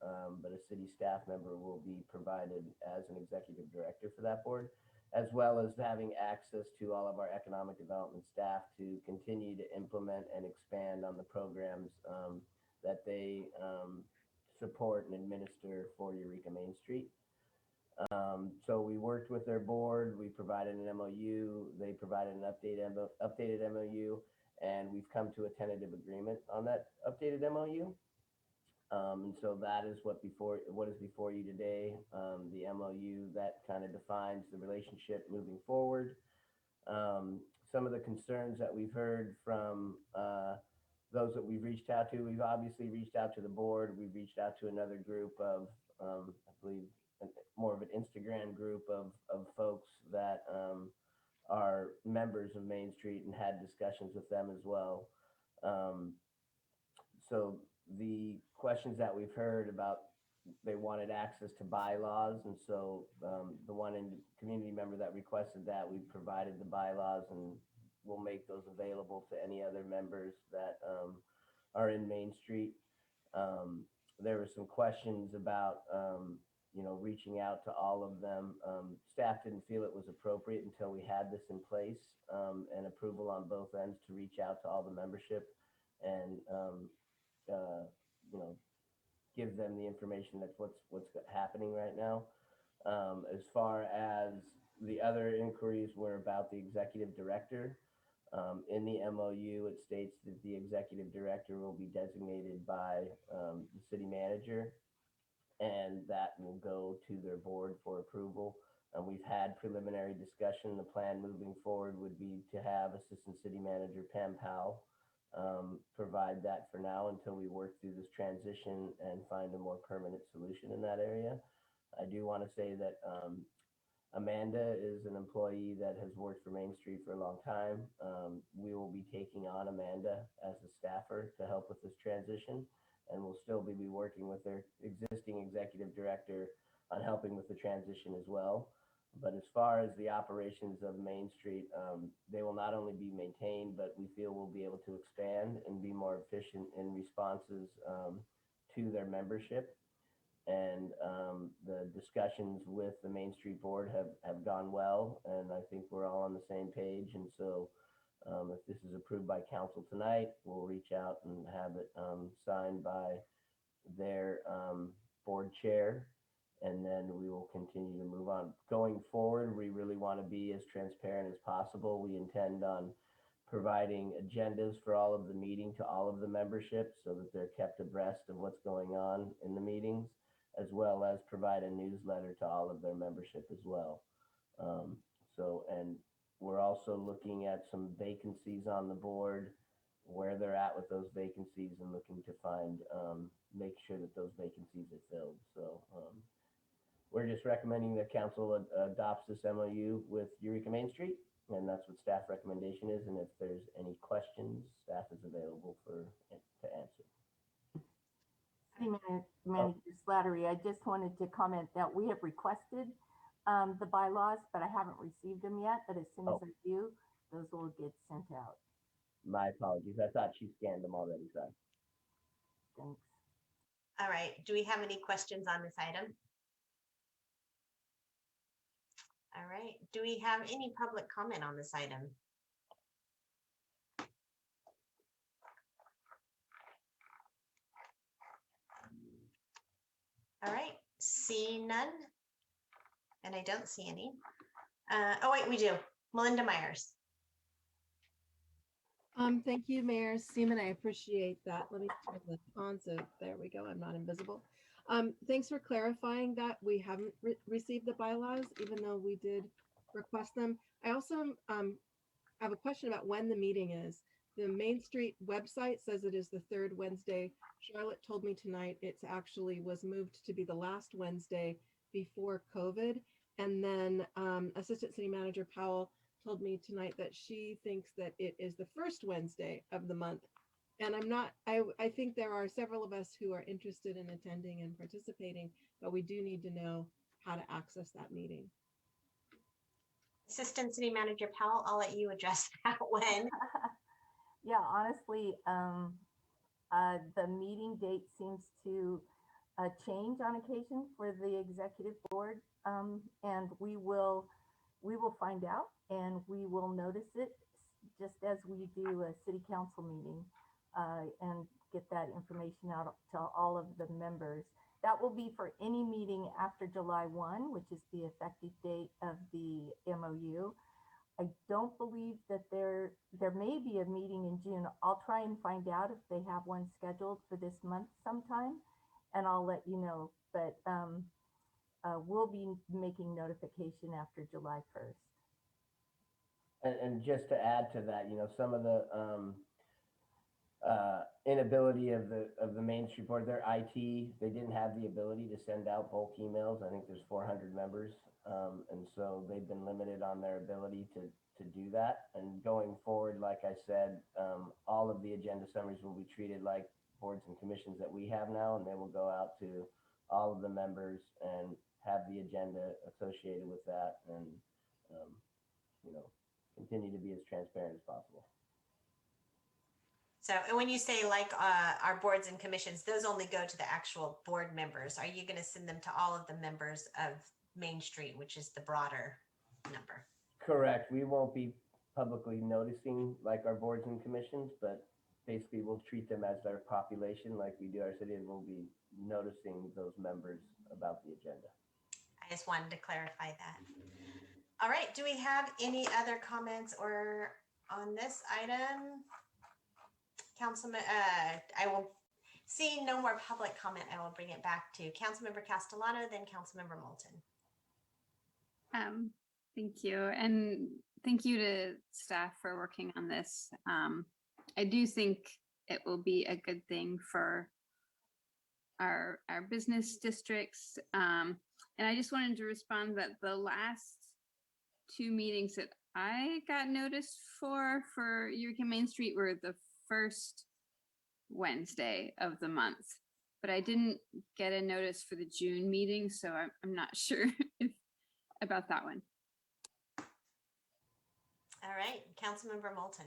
but a city staff member will be provided as an executive director for that board, as well as having access to all of our economic development staff to continue to implement and expand on the programs that they support and administer for Eureka Main Street. So we worked with their board, we provided an MOU, they provided an updated MOU, and we've come to a tentative agreement on that updated MOU. And so that is what is before you today. The MOU that kind of defines the relationship moving forward. Some of the concerns that we've heard from those that we've reached out to, we've obviously reached out to the board. We've reached out to another group of, I believe, more of an Instagram group of folks that are members of Main Street and had discussions with them as well. So the questions that we've heard about, they wanted access to bylaws. And so the one community member that requested that, we provided the bylaws, and we'll make those available to any other members that are in Main Street. There were some questions about, reaching out to all of them. Staff didn't feel it was appropriate until we had this in place and approval on both ends to reach out to all the membership and, give them the information that's what's happening right now. As far as the other inquiries were about the executive director. In the MOU, it states that the executive director will be designated by the city manager, and that will go to their board for approval. And we've had preliminary discussion. The plan moving forward would be to have Assistant City Manager Pam Powell provide that for now until we work through this transition and find a more permanent solution in that area. I do want to say that Amanda is an employee that has worked for Main Street for a long time. We will be taking on Amanda as a staffer to help with this transition, and we'll still be working with their existing executive director on helping with the transition as well. But as far as the operations of Main Street, they will not only be maintained, but we feel we'll be able to expand and be more efficient in responses to their membership. And the discussions with the Main Street Board have gone well, and I think we're all on the same page. And so if this is approved by council tonight, we'll reach out and have it signed by their board chair, and then we will continue to move on. Going forward, we really want to be as transparent as possible. We intend on providing agendas for all of the meeting to all of the membership so that they're kept abreast of what's going on in the meetings, as well as provide a newsletter to all of their membership as well. And we're also looking at some vacancies on the board, where they're at with those vacancies, and looking to find, make sure that those vacancies are filled. So we're just recommending that council adopts this MOU with Eureka Main Street, and that's what staff recommendation is. And if there's any questions, staff is available to answer. City Manager Slattery, I just wanted to comment that we have requested the bylaws, but I haven't received them yet. But as soon as I do, those will get sent out. My apologies. I thought she scanned them already. Sorry. Thanks. All right. Do we have any questions on this item? All right. Do we have any public comment on this item? All right. See none. And I don't see any. Oh, wait, we do. Melinda Myers. Thank you, Mayor Seaman. I appreciate that. Let me turn this on. So there we go. I'm not invisible. Thanks for clarifying that we haven't received the bylaws, even though we did request them. I also have a question about when the meeting is. The Main Street website says it is the third Wednesday. Charlotte told me tonight it's actually was moved to be the last Wednesday before COVID. And then Assistant City Manager Powell told me tonight that she thinks that it is the first Wednesday of the month. And I think there are several of us who are interested in attending and participating, but we do need to know how to access that meeting. Assistant City Manager Powell, I'll let you address that when. Yeah, honestly, the meeting date seems to change on occasion for the executive board, and we will find out and we will notice it just as we do a city council meeting and get that information out to all of the members. that will be for any meeting after July 1, which is the effective date of the MOU. I don't believe that there may be a meeting in June. I'll try and find out if they have one scheduled for this month sometime, and I'll let you know. But we'll be making notification after July 1st. And just to add to that, some of the inability of the Main Street Board, their IT, they didn't have the ability to send out bulk emails. I think there's 400 members. And so they've been limited on their ability to do that. And going forward, like I said, all of the agenda summaries will be treated like boards and commissions that we have now, and they will go out to all of the members and have the agenda associated with that, and continue to be as transparent as possible. So, and when you say like our boards and commissions, those only go to the actual board members. Are you going to send them to all of the members of Main Street, which is the broader number? Correct. We won't be publicly noticing like our boards and commissions, but basically we'll treat them as their population like we do our city, and we'll be noticing those members about the agenda. I just wanted to clarify that. All right. Do we have any other comments or on this item? Councilman, I will see no more public comment. I will bring it back to Councilmember Castellano, then Councilmember Moulton. Thank you. And thank you to staff for working on this. I do think it will be a good thing for our business districts. And I just wanted to respond that the last two meetings that I got noticed for Eureka Main Street were the first Wednesday of the month, but I didn't get a notice for the June meeting, so I'm not sure about that one. All right, Councilmember Moulton.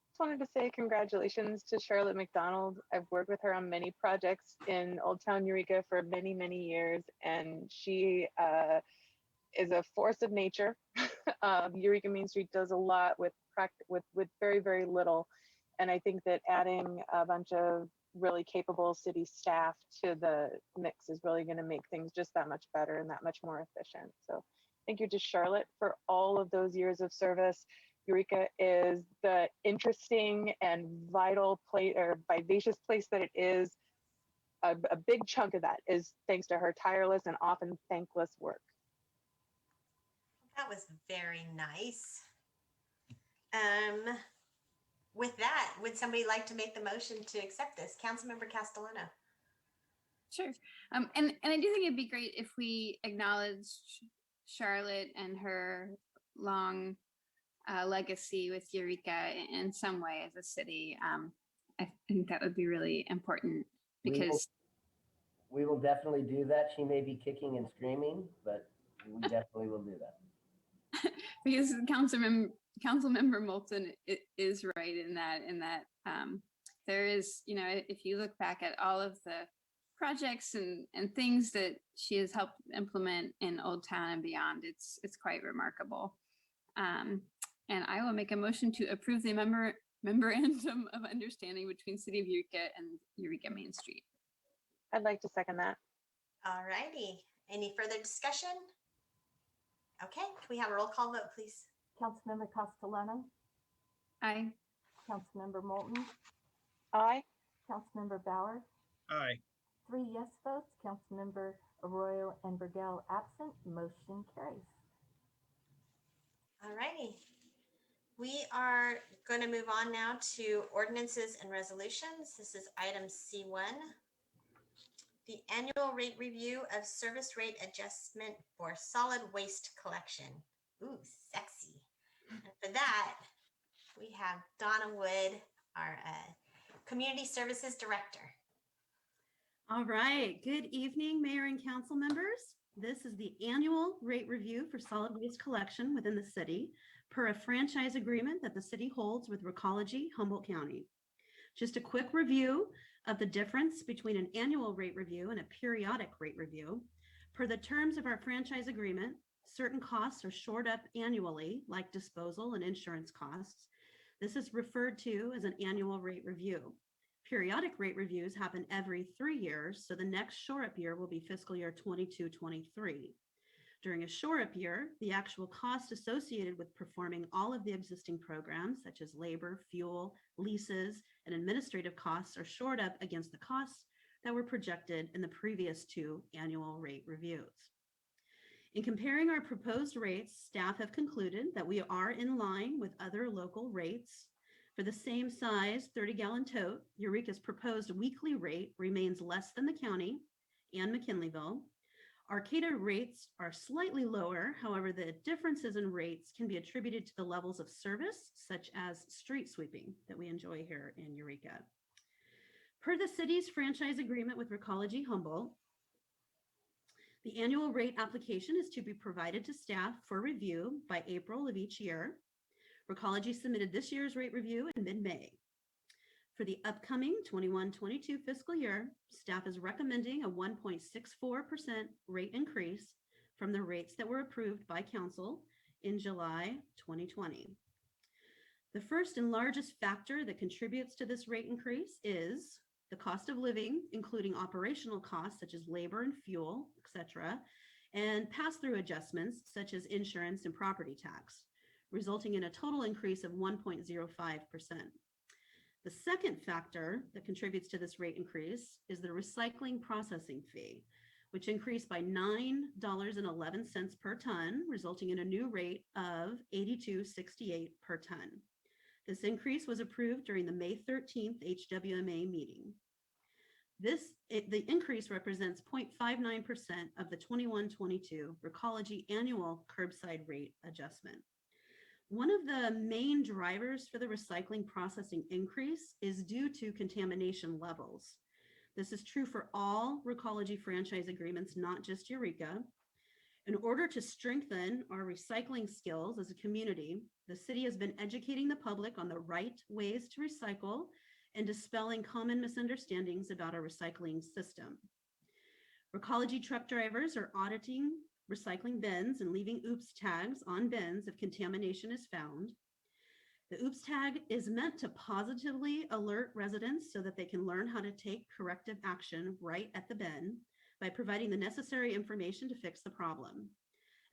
Just wanted to say congratulations to Charlotte McDonald. I've worked with her on many projects in Old Town Eureka for many, many years, and she is a force of nature. Eureka Main Street does a lot with very, very little. And I think that adding a bunch of really capable city staff to the mix is really going to make things just that much better and that much more efficient. So thank you to Charlotte for all of those years of service. Eureka is the interesting and vital place, or vivacious place that it is. A big chunk of that is thanks to her tireless and often thankless work. That was very nice. With that, would somebody like to make the motion to accept this? Councilmember Castellano. Sure. And I do think it'd be great if we acknowledged Charlotte and her long legacy with Eureka in some way as a city. I think that would be really important because we will definitely do that. She may be kicking and screaming, but we definitely will do that. Because Councilmember Moulton is right in that there is, if you look back at all of the projects and things that she has helped implement in Old Town and beyond, it's quite remarkable. And I will make a motion to approve the memorandum of understanding between City of Eureka and Eureka Main Street. I'd like to second that. All righty. Any further discussion? Okay, can we have a roll call vote, please? Councilmember Castellano, Aye. Councilmember Moulton, Aye. Councilmember Bauer, Aye. 3 yes votes, Councilmember Arroyo and Burgell absent, motion carries. All righty. We are going to move on now to ordinances and resolutions. This is item C1. The annual rate review of service rate adjustment for solid waste collection. Ooh, sexy. And for that, we have Donna Wood, our Community Services Director. All right. Good evening, Mayor and Council members. This is the annual rate review for solid waste collection within the city per a franchise agreement that the city holds with Recology, Humboldt County. Just a quick review of the difference between an annual rate review and a periodic rate review. Per the terms of our franchise agreement, certain costs are shored up annually, like disposal and insurance costs. This is referred to as an annual rate review. Periodic rate reviews happen every 3 years, so the next shore-up year will be fiscal year 22-23. During a shore-up year, the actual cost associated with performing all of the existing programs, such as labor, fuel, leases, and administrative costs, are shored up against the costs that were projected in the previous 2 annual rate reviews. In comparing our proposed rates, staff have concluded that we are in line with other local rates. For the same size 30-gallon tote, Eureka's proposed weekly rate remains less than the county and McKinleyville. Arcata rates are slightly lower. However, the differences in rates can be attributed to the levels of service, such as street sweeping, that we enjoy here in Eureka. Per the city's franchise agreement with Recology Humboldt, the annual rate application is to be provided to staff for review by April of each year. Recology submitted this year's rate review in mid-May. For the upcoming 21-22 fiscal year, staff is recommending a 1.64% rate increase from the rates that were approved by council in July 2020. The first and largest factor that contributes to this rate increase is the cost of living, including operational costs such as labor and fuel, etc., and pass-through adjustments such as insurance and property tax, resulting in a total increase of 1.05%. The second factor that contributes to this rate increase is the recycling processing fee, which increased by $9.11 per ton, resulting in a new rate of $82.68 per ton. This increase was approved during the May 13th HWMA meeting. The increase represents 0.59% of the 21-22 Recology annual curbside rate adjustment. One of the main drivers for the recycling processing increase is due to contamination levels. This is true for all Recology franchise agreements, not just Eureka. In order to strengthen our recycling skills as a community, the city has been educating the public on the right ways to recycle and dispelling common misunderstandings about our recycling system. Recology truck drivers are auditing recycling bins and leaving OOPS tags on bins if contamination is found. The OOPS tag is meant to positively alert residents so that they can learn how to take corrective action right at the bin by providing the necessary information to fix the problem.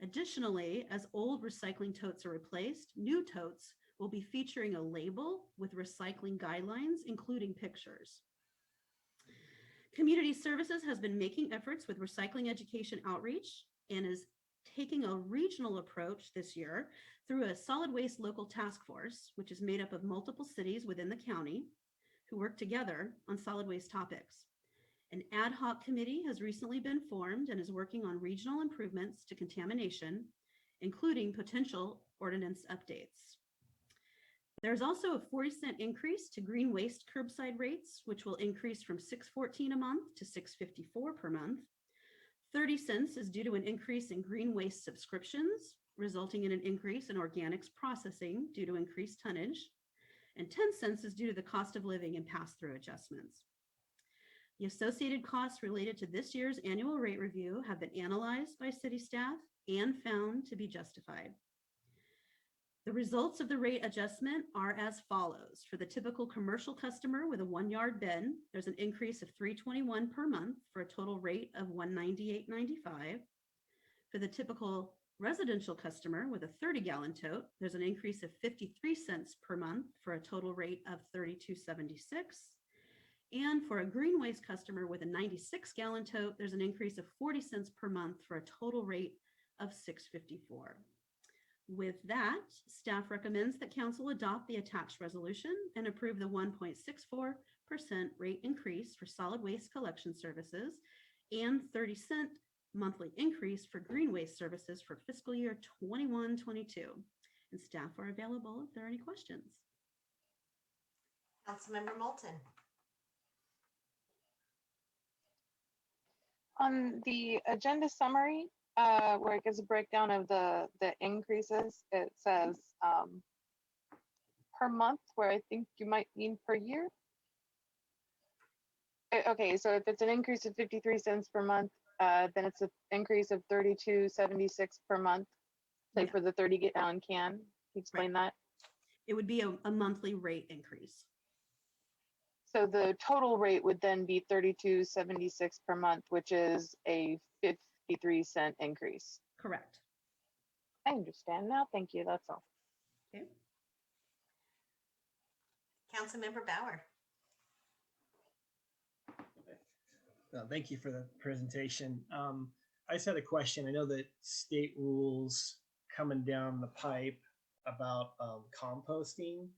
Additionally, as old recycling totes are replaced, new totes will be featuring a label with recycling guidelines, including pictures. Community Services has been making efforts with recycling education outreach and is taking a regional approach this year through a solid waste local task force, which is made up of multiple cities within the county who work together on solid waste topics. An ad hoc committee has recently been formed and is working on regional improvements to contamination, including potential ordinance updates. There's also a 40-cent increase to green waste curbside rates, which will increase from $6.14 a month to $6.54 per month. 30 cents is due to an increase in green waste subscriptions, resulting in an increase in organics processing due to increased tonnage. And 10 cents is due to the cost of living and pass-through adjustments. The associated costs related to this year's annual rate review have been analyzed by city staff and found to be justified. The results of the rate adjustment are as follows. For the typical commercial customer with a 1-yard bin, there's an increase of $3.21 per month for a total rate of $198.95. For the typical residential customer with a 30-gallon tote, there's an increase of 53 cents per month for a total rate of $32.76. And for a green waste customer with a 96-gallon tote, there's an increase of 40 cents per month for a total rate of $6.54. With that, staff recommends that council adopt the attached resolution and approve the 1.64% rate increase for solid waste collection services and 30-cent monthly increase for green waste services for fiscal year 21-22. And staff are available if there are any questions. Councilmember Moulton. On the agenda summary, where it gives a breakdown of the increases, it says per month, where I think you might mean per year. Okay, so if it's an increase of 53 cents per month, then it's an increase of $32.76 per month, say Yeah. for the 30-gallon can. Can you explain that? It would be a monthly rate increase. So the total rate would then be 32.76 per month, which is a 53-cent increase. Correct. I understand now. Thank you. That's all. Okay. Councilmember Bauer. Thank you for the presentation. I just had a question. I know that state rules coming down the pipe about composting.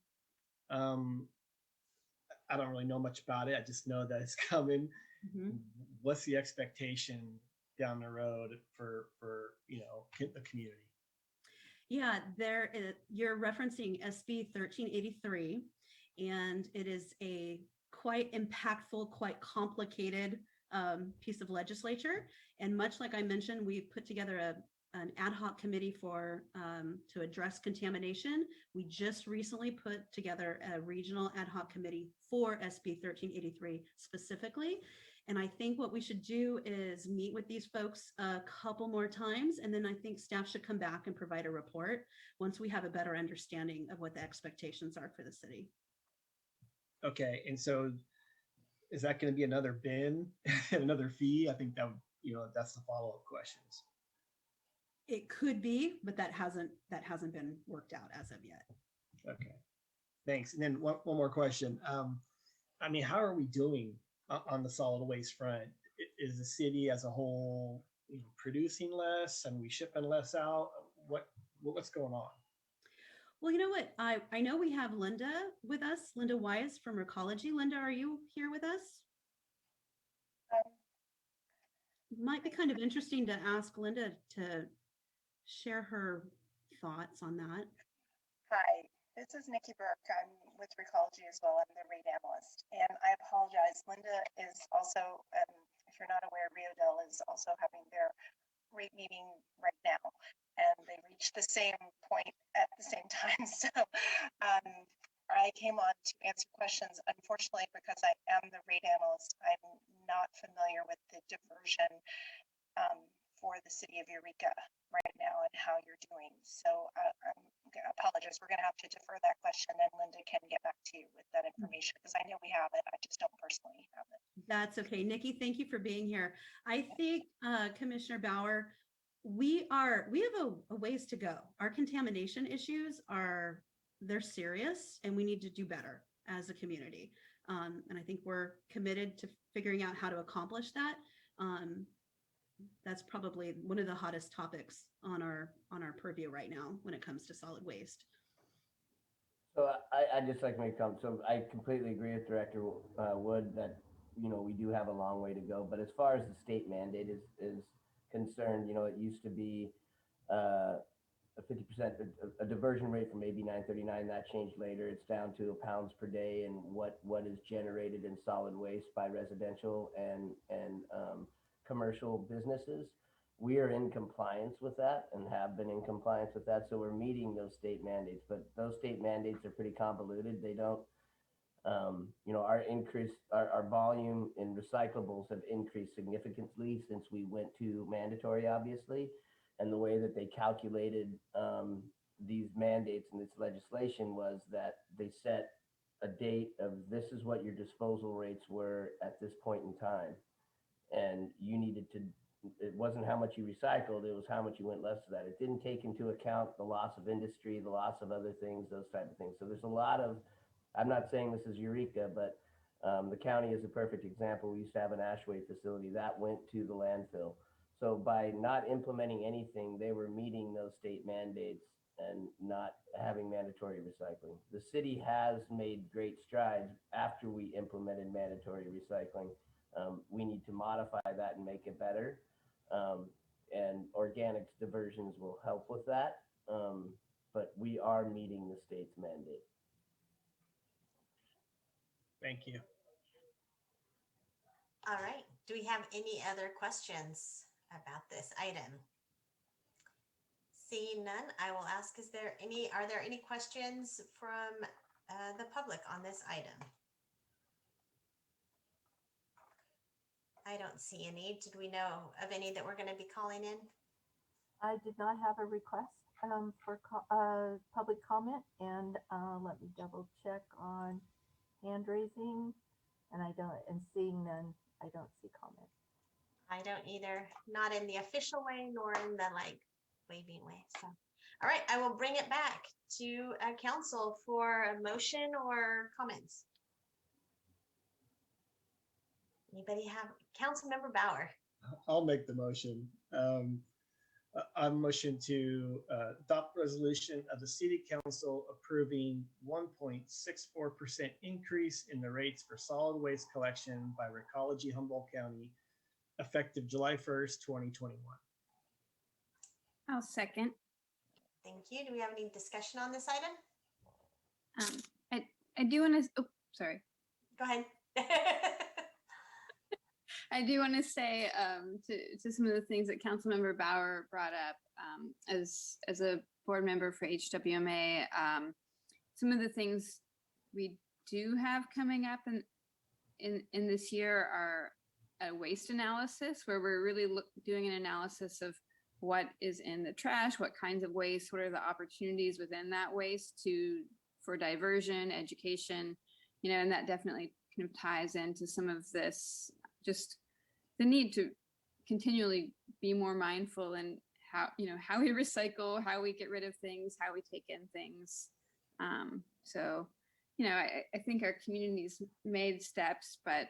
I don't really know much about it. I just know that it's coming. Mhm. What's the expectation down the road for the community? Yeah, you're referencing SB 1383, and it is a quite impactful, quite complicated piece of legislature. And much like I mentioned, we put together an ad hoc committee to address contamination. We just recently put together a regional ad hoc committee for SB 1383 specifically. And I think what we should do is meet with these folks a couple more times, and then I think staff should come back and provide a report once we have a better understanding of what the expectations are for the city. Okay, and so is that going to be another bin and another fee? I think that would, that's the follow-up questions. It could be, but that hasn't been worked out as of yet. Okay, thanks. And then one more question. I mean, how are we doing on the solid waste front? Is the city as a whole producing less and we shipping less out? What's going on? Well, you know what? I know we have Linda with us, Linda Wise from Recology. Linda, are you here with us? Might be kind of interesting to ask Linda to share her thoughts on that. Hi, this is Nikki Burke. I'm with Recology as well. I'm the rate analyst. And I apologize. Linda is also, if you're not aware, Rio Del is also having their rate meeting right now. And they reached the same point at the same time. So I came on to answer questions. Unfortunately, because I am the rate analyst, I'm not familiar with the diversion for the city of Eureka right now and how you're doing. So I apologize. We're going to have to defer that question, and Linda can get back to you with that information because I know we have it. I just don't personally have it. That's okay. Nikki, thank you for being here. I think Commissioner Bauer, we have a ways to go. Our contamination issues they're serious, and we need to do better as a community. And I think we're committed to figuring out how to accomplish that. That's probably one of the hottest topics on our purview right now when it comes to solid waste. So I just like to make a comment. So I completely agree with Director Wood that, we do have a long way to go. But as far as the state mandate is concerned, it used to be a 50%, a diversion rate from AB 939. That changed later. It's down to pounds per day and what is generated in solid waste by residential and commercial businesses. We are in compliance with that and have been in compliance with that. So we're meeting those state mandates, but those state mandates are pretty convoluted. They don't, our volume in recyclables have increased significantly since we went to mandatory, obviously. And the way that they calculated these mandates and this legislation was that they set a date of this is what your disposal rates were at this point in time. And you needed to, it wasn't how much you recycled, it was how much you went less to that. It didn't take into account the loss of industry, the loss of other things, those type of things. So there's a lot of, I'm not saying this is Eureka, but the county is a perfect example. We used to have an Ashway facility that went to the landfill. So by not implementing anything, they were meeting those state mandates and not having mandatory recycling. The city has made great strides after we implemented mandatory recycling. We need to modify that and make it better. And organics diversions will help with that. But we are meeting the state's mandate. Thank you. All right. Do we have any other questions about this item? Seeing none, I will ask, are there any questions from the public on this item? I don't see any. Did we know of any that we're going to be calling in? I did not have a request for public comment, and let me double check on hand raising. And seeing none, I don't see comment. I don't either, not in the official way, nor in the like waving way. So, all right, I will bring it back to council for a motion or comments. Anybody have, Councilmember Bauer? I'll make the motion. I motion to adopt resolution of the City Council approving 1.64% increase in the rates for solid waste collection by Recology Humboldt County effective July 1st, 2021. I'll second. Thank you. Do we have any discussion on this item? I do want to, oh, sorry. Go ahead. I do want to say to some of the things that Councilmember Bauer brought up as a board member for HWMA, some of the things we do have coming up in this year are a waste analysis, where we're really doing an analysis of what is in the trash, what kinds of waste, what are the opportunities within that waste for diversion, education, and that definitely kind of ties into some of this, just the need to continually be more mindful in how we recycle, how we get rid of things, how we take in things. So, I think our community's made steps, but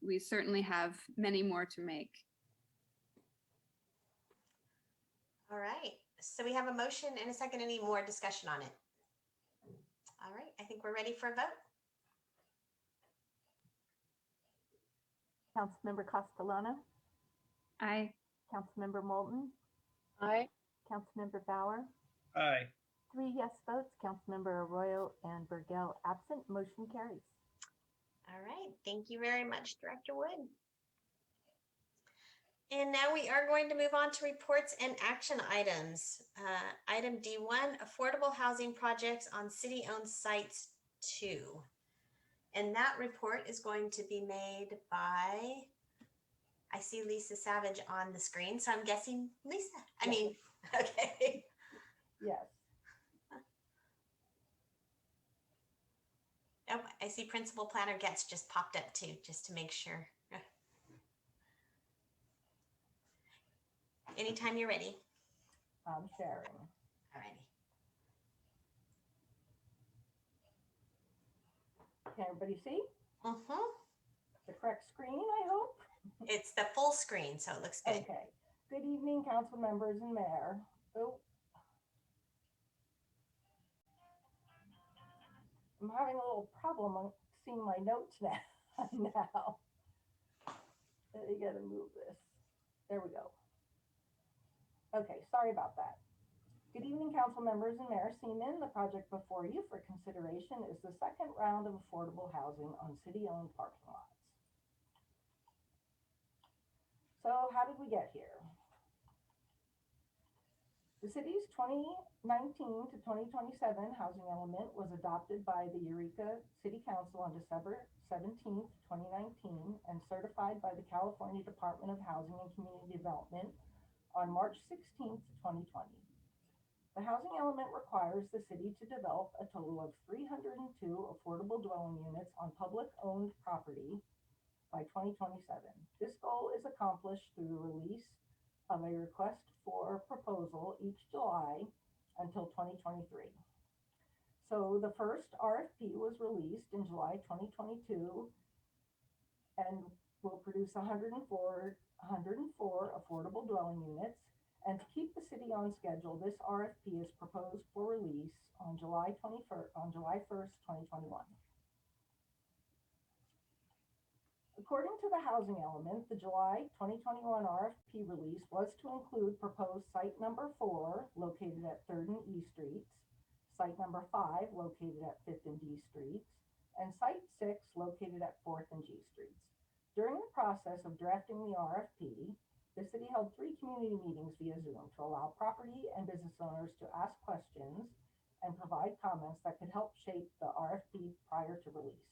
we certainly have many more to make. All right, so we have a motion and a second. Any more discussion on it? All right, I think we're ready for a vote. Councilmember Castellano, Aye. Councilmember Moulton, Aye. Councilmember Bauer, Aye. 3 yes votes, Councilmember Arroyo and Burgell absent, motion carries. All right, thank you very much, Director Wood. And now we are going to move on to reports and action items. Item D1, affordable housing projects on city-owned sites 2. And that report is going to be made by, I see Lisa Savage on the screen, so I'm guessing Lisa. Okay. Yes. Oh, I see Principal Planner Getz just popped up too, just to make sure. Anytime you're ready. I'm sharing. All righty. Can everybody see? Mm-hmm. The correct screen, I hope? It's the full screen, so it looks good. Okay. Good evening, council members and mayor. Oh. I'm having a little problem on seeing my notes now. You gotta move this. There we go. Okay, sorry about that. Good evening, council members and Mayor Seaman. The project before you for consideration is the second round of affordable housing on city-owned parking lots. So how did we get here? The city's 2019 to 2027 housing element was adopted by the Eureka City Council on December 17th, 2019, and certified by the California Department of Housing and Community Development on March 16th, 2020. The housing element requires the city to develop a total of 302 affordable dwelling units on public-owned property by 2027. This goal is accomplished through the release of a request for proposal each July until 2023. So the first RFP was released in July 2022 and will produce 104 affordable dwelling units. And to keep the city on schedule, this RFP is proposed for release on July 1st, 2021. According to the housing element, the July 2021 RFP release was to include proposed site number 4, located at 3rd and E Streets, site number 5, located at 5th and D Streets, and site 6, located at 4th and G Streets. During the process of drafting the RFP, the city held 3 community meetings via Zoom to allow property and business owners to ask questions and provide comments that could help shape the RFP prior to release.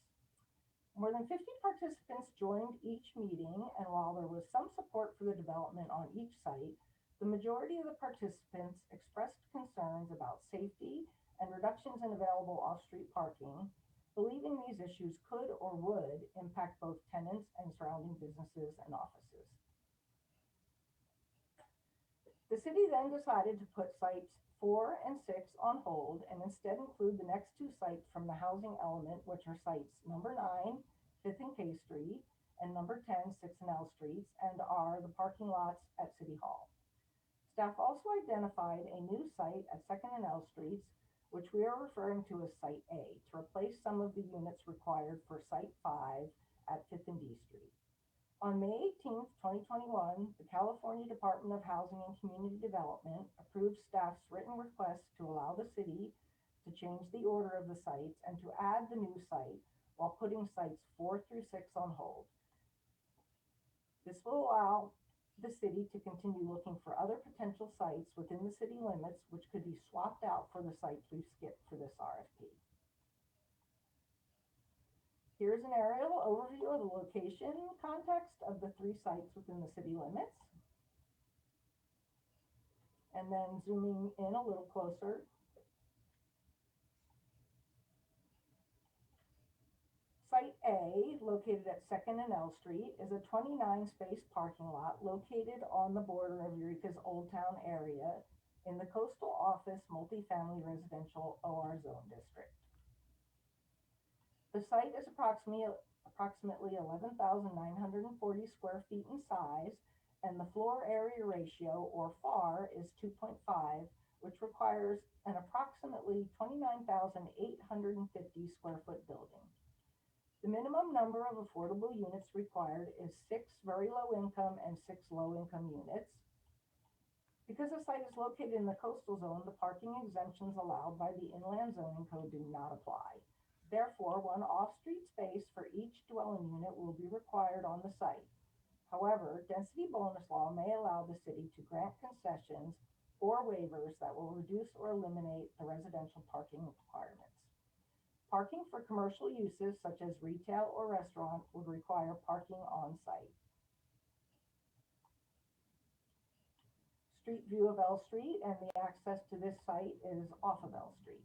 More than 50 participants joined each meeting, and while there was some support for the development on each site, the majority of the participants expressed concerns about safety and reductions in available off-street parking, believing these issues could or would impact both tenants and surrounding businesses and offices. The city then decided to put sites 4 and 6 on hold and instead include the next two sites from the housing element, which are sites number 9, 5th and K Street, and number 10, 6th and L Streets, and are the parking lots at City Hall. Staff also identified a new site at 2nd and L Streets, which we are referring to as Site A, to replace some of the units required for Site 5 at 5th and D Street. On May 18th, 2021, the California Department of Housing and Community Development approved staff's written request to allow the city to change the order of the sites and to add the new site while putting sites 4 through 6 on hold. This will allow the city to continue looking for other potential sites within the city limits, which could be swapped out for the sites we've skipped for this RFP. Here's an aerial overview of the location context of the 3 sites within the city limits. And then zooming in a little closer. Site A, located at 2nd and L Street, is a 29-space parking lot located on the border of Eureka's Old Town area in the Coastal Office Multifamily Residential OR Zone District. The site is approximately 11,940 square feet in size, and the floor area ratio, or FAR, is 2.5, which requires an approximately 29,850 square foot building. The minimum number of affordable units required is 6 very low income and 6 low income units. Because the site is located in the coastal zone, the parking exemptions allowed by the Inland Zoning Code do not apply. Therefore, 1 off-street space for each dwelling unit will be required on the site. However, density bonus law may allow the city to grant concessions or waivers that will reduce or eliminate the residential parking requirements. Parking for commercial uses such as retail or restaurant would require parking on site. Street view of L Street, and the access to this site is off of L Street.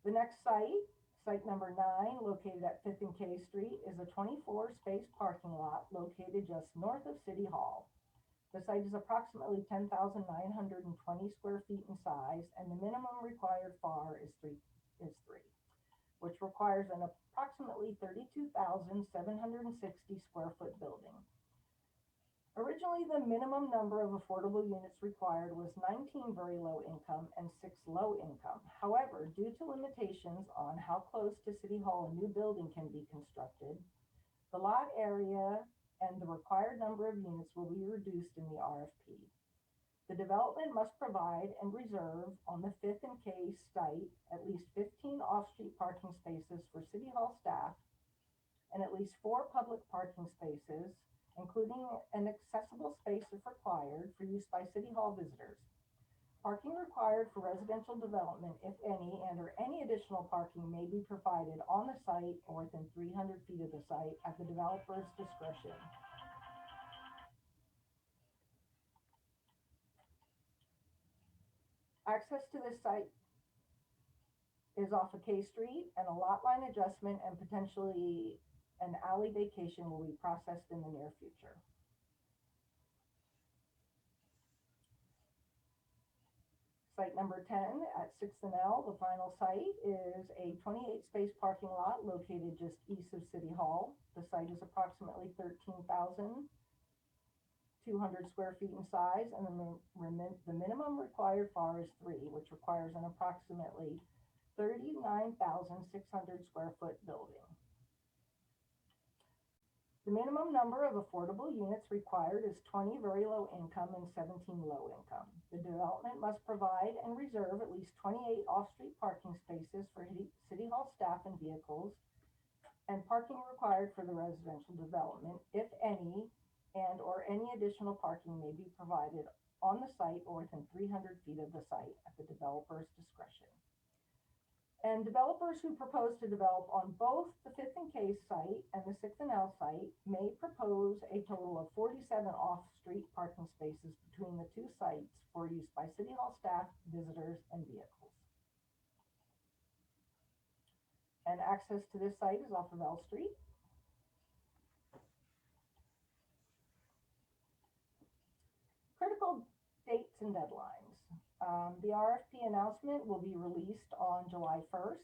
The next site, site number 9, located at 5th and K Street, is a 24-space parking lot located just north of City Hall. The site is approximately 10,920 square feet in size, and the minimum required FAR is 3, which requires an approximately 32,760 square foot building. Originally, the minimum number of affordable units required was 19 very low income and 6 low income. However, due to limitations on how close to City Hall a new building can be constructed, the lot area and the required number of units will be reduced in the RFP. The development must provide and reserve on the 5th and K site at least 15 off-street parking spaces for City Hall staff and at least 4 public parking spaces, including an accessible space if required for use by City Hall visitors. Parking required for residential development, if any, and or any additional parking may be provided on the site or within 300 feet of the site at the developer's discretion. Access to this site is off of K Street, and a lot line adjustment and potentially an alley vacation will be processed in the near future. Site number 10 at 6th and L, the final site, is a 28-space parking lot located just east of City Hall. The site is approximately 13,200 square feet in size, and the minimum required FAR is 3, which requires an approximately 39,600 square foot building. The minimum number of affordable units required is 20 very low income and 17 low income. The development must provide and reserve at least 28 off-street parking spaces for City Hall staff and vehicles, and parking required for the residential development, if any, and or any additional parking may be provided on the site or within 300 feet of the site at the developer's discretion. And developers who propose to develop on both the 5th and K site and the 6th and L site may propose a total of 47 off-street parking spaces between the 2 sites for use by City Hall staff, visitors, and vehicles. And access to this site is off of L Street. Critical dates and deadlines. The RFP announcement will be released on July 1st.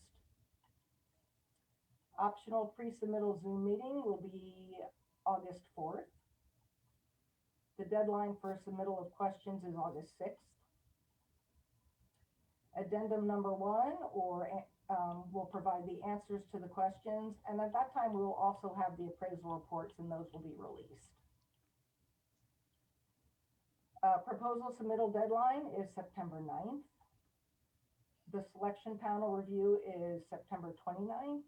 Optional pre-submittal Zoom meeting will be August 4th. The deadline for submittal of questions is August 6th. Addendum number 1 will provide the answers to the questions, and at that time we will also have the appraisal reports, and those will be released. Proposal submittal deadline is September 9th. The selection panel review is September 29th,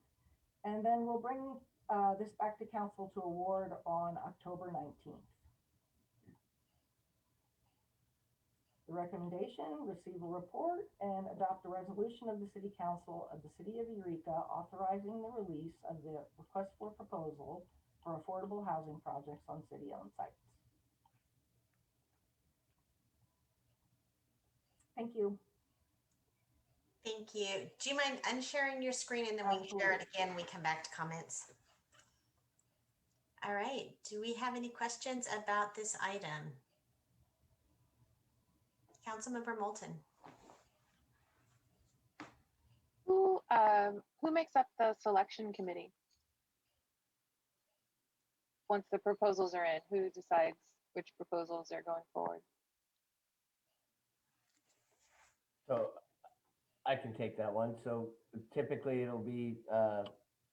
and then we'll bring this back to council to award on October 19th. The recommendation, receive a report and adopt a resolution of the City Council of the City of Eureka authorizing the release of the request for proposal for affordable housing projects on city-owned sites. Thank you. Thank you. Do you mind unsharing your screen and then we can share it again when we come back to comments? All right. Do we have any questions about this item? Councilmember Moulton. Who makes up the selection committee? Once the proposals are in, who decides which proposals are going forward? So I can take that one. So typically it'll be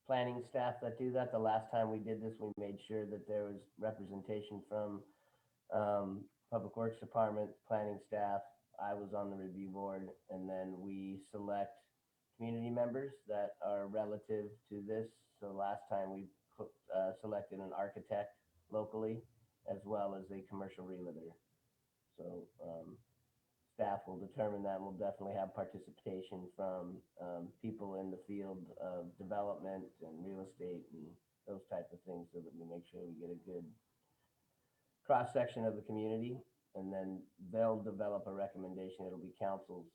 planning staff that do that. The last time we did this, we made sure that there was representation from Public Works Department, planning staff. I was on the review board, and then we select community members that are relative to this. So last time we selected an architect locally, as well as a commercial realtor. So staff will determine that. We'll definitely have participation from people in the field of development and real estate and those type of things, so that we make sure we get a good cross-section of the community, and then they'll develop a recommendation. It'll be council's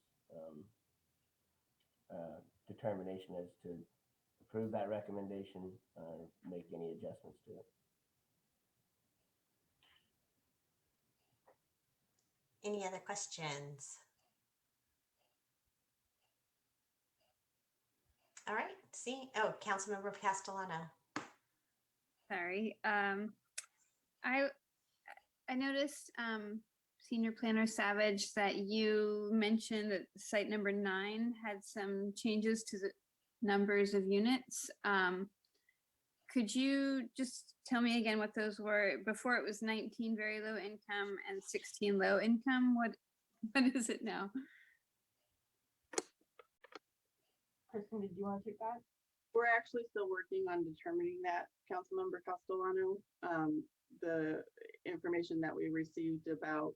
determination as to approve that recommendation or make any adjustments to it. Any other questions? All right. See, oh, Councilmember Castellano. Sorry. I noticed, Senior Planner Savage, that you mentioned that site number 9 had some changes to the numbers of units. Could you just tell me again what those were? Before it was 19 very low income and 16 low income. What is it now? Kristen, did you want to take that? We're actually still working on determining that, Councilmember Castellano. The information that we received about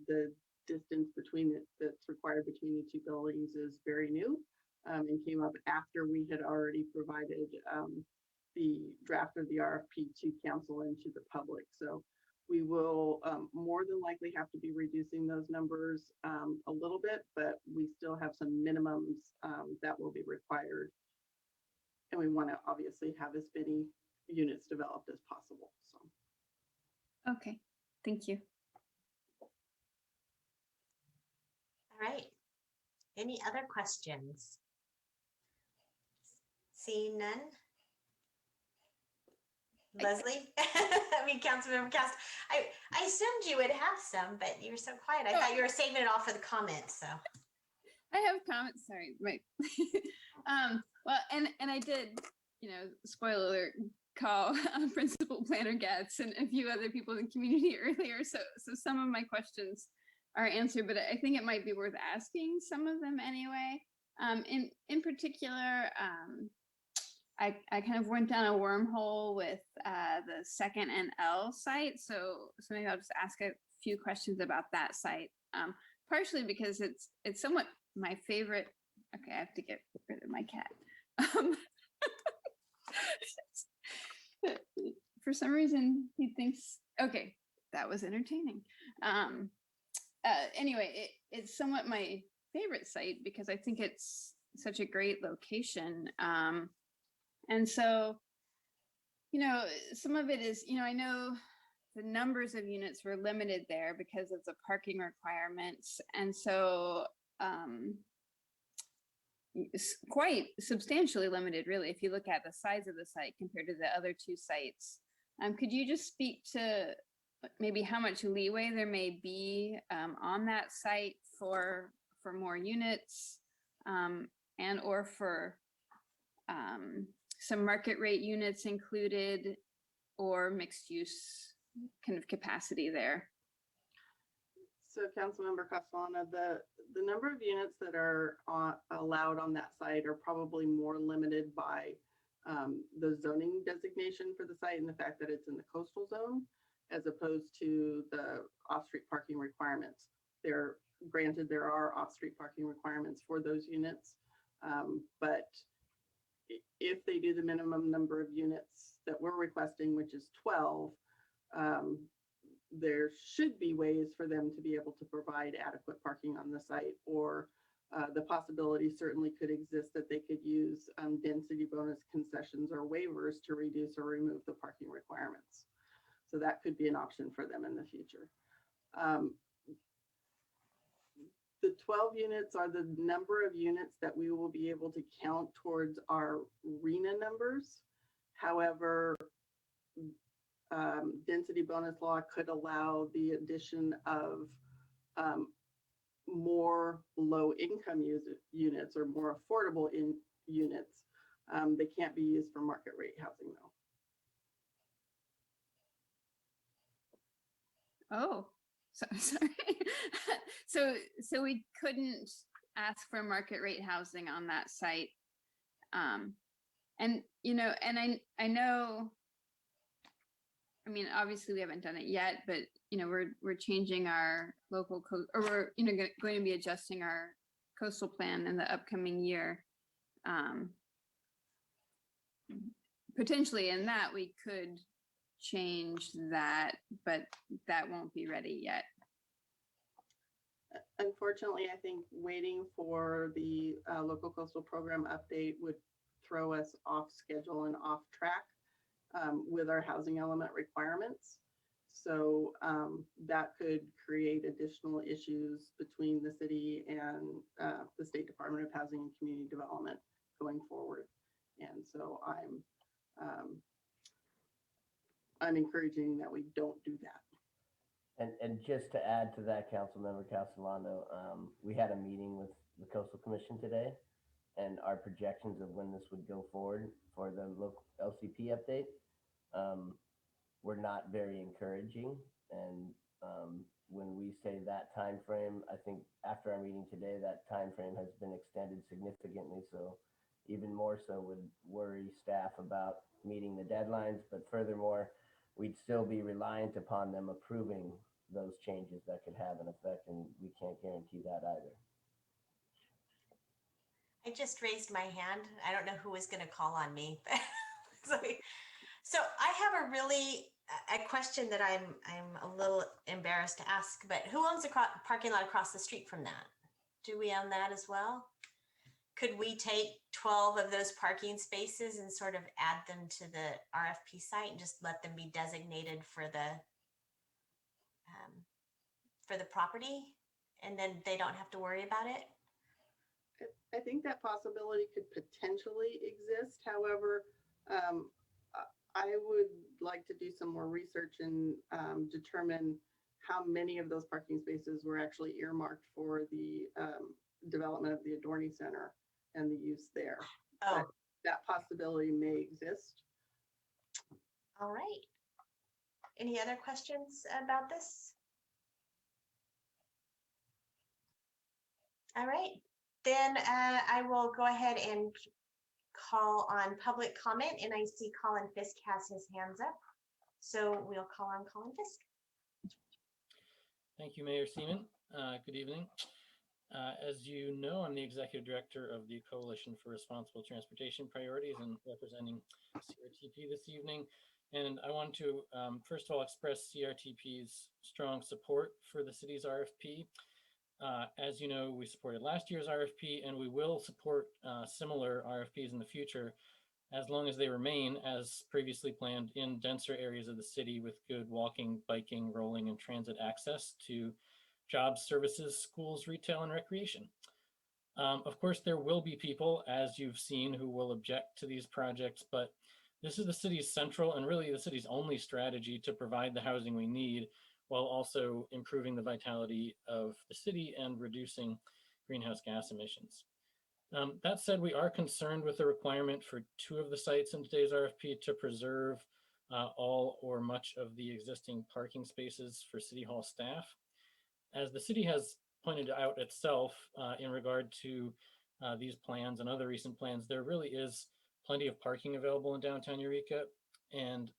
the distance between that's required between the two buildings is very new, and came up after we had already provided the draft of the RFP to council and to the public. So we will more than likely have to be reducing those numbers a little bit, but we still have some minimums that will be required. And we want to obviously have as many units developed as possible. So. Okay, thank you. All right. Any other questions? Seeing none? Leslie? I mean, Councilmember Cast, I assumed you would have some, but you were so quiet. I thought you were saving it all for the comments, so. I have comments, sorry, right. Well, and I did, spoiler alert, call Principal Planner Getz and a few other people in the community earlier. So some of my questions are answered, but I think it might be worth asking some of them anyway. In particular, I kind of went down a wormhole with the second and L site. So maybe I'll just ask a few questions about that site. Partially because it's somewhat my favorite. Okay, I have to get rid of my cat. For some reason, he thinks, okay, that was entertaining. Anyway, it's somewhat my favorite site because I think it's such a great location. And so, some of it is, I know the numbers of units were limited there because of the parking requirements. And so quite substantially limited, really, if you look at the size of the site compared to the other two sites. Could you just speak to maybe how much leeway there may be on that site for more units and or for some market rate units included or mixed use kind of capacity there? So Councilmember Castellano, the number of units that are allowed on that site are probably more limited by the zoning designation for the site and the fact that it's in the coastal zone, as opposed to the off-street parking requirements. Granted, there are off-street parking requirements for those units, but if they do the minimum number of units that we're requesting, which is 12, there should be ways for them to be able to provide adequate parking on the site, or the possibility certainly could exist that they could use density bonus concessions or waivers to reduce or remove the parking requirements. So that could be an option for them in the future. The 12 units are the number of units that we will be able to count towards our RHNA numbers. However, density bonus law could allow the addition of more low income units or more affordable units. They can't be used for market rate housing though. Oh, sorry. So we couldn't ask for market rate housing on that site. And I know, I mean, obviously we haven't done it yet, but we're changing our local code, or we're going to be adjusting our coastal plan in the upcoming year. Potentially in that we could change that, but that won't be ready yet. Unfortunately, I think waiting for the local coastal program update would throw us off schedule and off track with our housing element requirements. So that could create additional issues between the city and the State Department of Housing and Community Development going forward. And so I'm encouraging that we don't do that. And just to add to that, Councilmember Castellano, we had a meeting with the Coastal Commission today, and our projections of when this would go forward for the local LCP update were not very encouraging. And when we say that time frame, I think after our meeting today, that time frame has been extended significantly. So even more so would worry staff about meeting the deadlines. But furthermore, we'd still be reliant upon them approving those changes that could have an effect, and we can't guarantee that either. I just raised my hand. I don't know who was going to call on me, but so I have a question that I'm a little embarrassed to ask, but who owns the parking lot across the street from that? Do we own that as well? Could we take 12 of those parking spaces and sort of add them to the RFP site and just let them be designated for the property, and then they don't have to worry about it? I think that possibility could potentially exist. However, I would like to do some more research and determine how many of those parking spaces were actually earmarked for the development of the Adorney Center and the use there. Oh. But that possibility may exist. All right. Any other questions about this? All right. Then I will go ahead and call on public comment, and I see Colin Fisk has his hands up. So we'll call on Colin Fisk. Thank you, Mayor Seaman. Good evening. As you know, I'm the Executive Director of the Coalition for Responsible Transportation Priorities and representing CRTP this evening. And I want to, first of all, express CRTP's strong support for the city's RFP. As you know, we supported last year's RFP, and we will support similar RFPs in the future as long as they remain as previously planned in denser areas of the city with good walking, biking, rolling, and transit access to jobs, services, schools, retail, and recreation. Of course, there will be people, as you've seen, who will object to these projects, but this is the city's central and really the city's only strategy to provide the housing we need while also improving the vitality of the city and reducing greenhouse gas emissions. That said, we are concerned with the requirement for 2 of the sites in today's RFP to preserve all or much of the existing parking spaces for City Hall staff. As the city has pointed out itself in regard to these plans and other recent plans, there really is plenty of parking available in downtown Eureka, and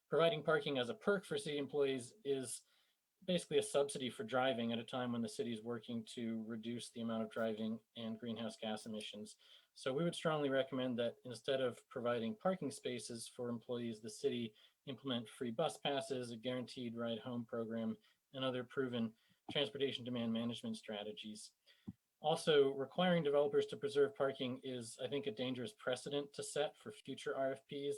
providing parking as a perk for city employees is basically a subsidy for driving at a time when the city is working to reduce the amount of driving and greenhouse gas emissions. So we would strongly recommend that instead of providing parking spaces for employees, the city implement free bus passes, a guaranteed ride home program, and other proven transportation demand management strategies. Also, requiring developers to preserve parking is, I think, a dangerous precedent to set for future RFPs.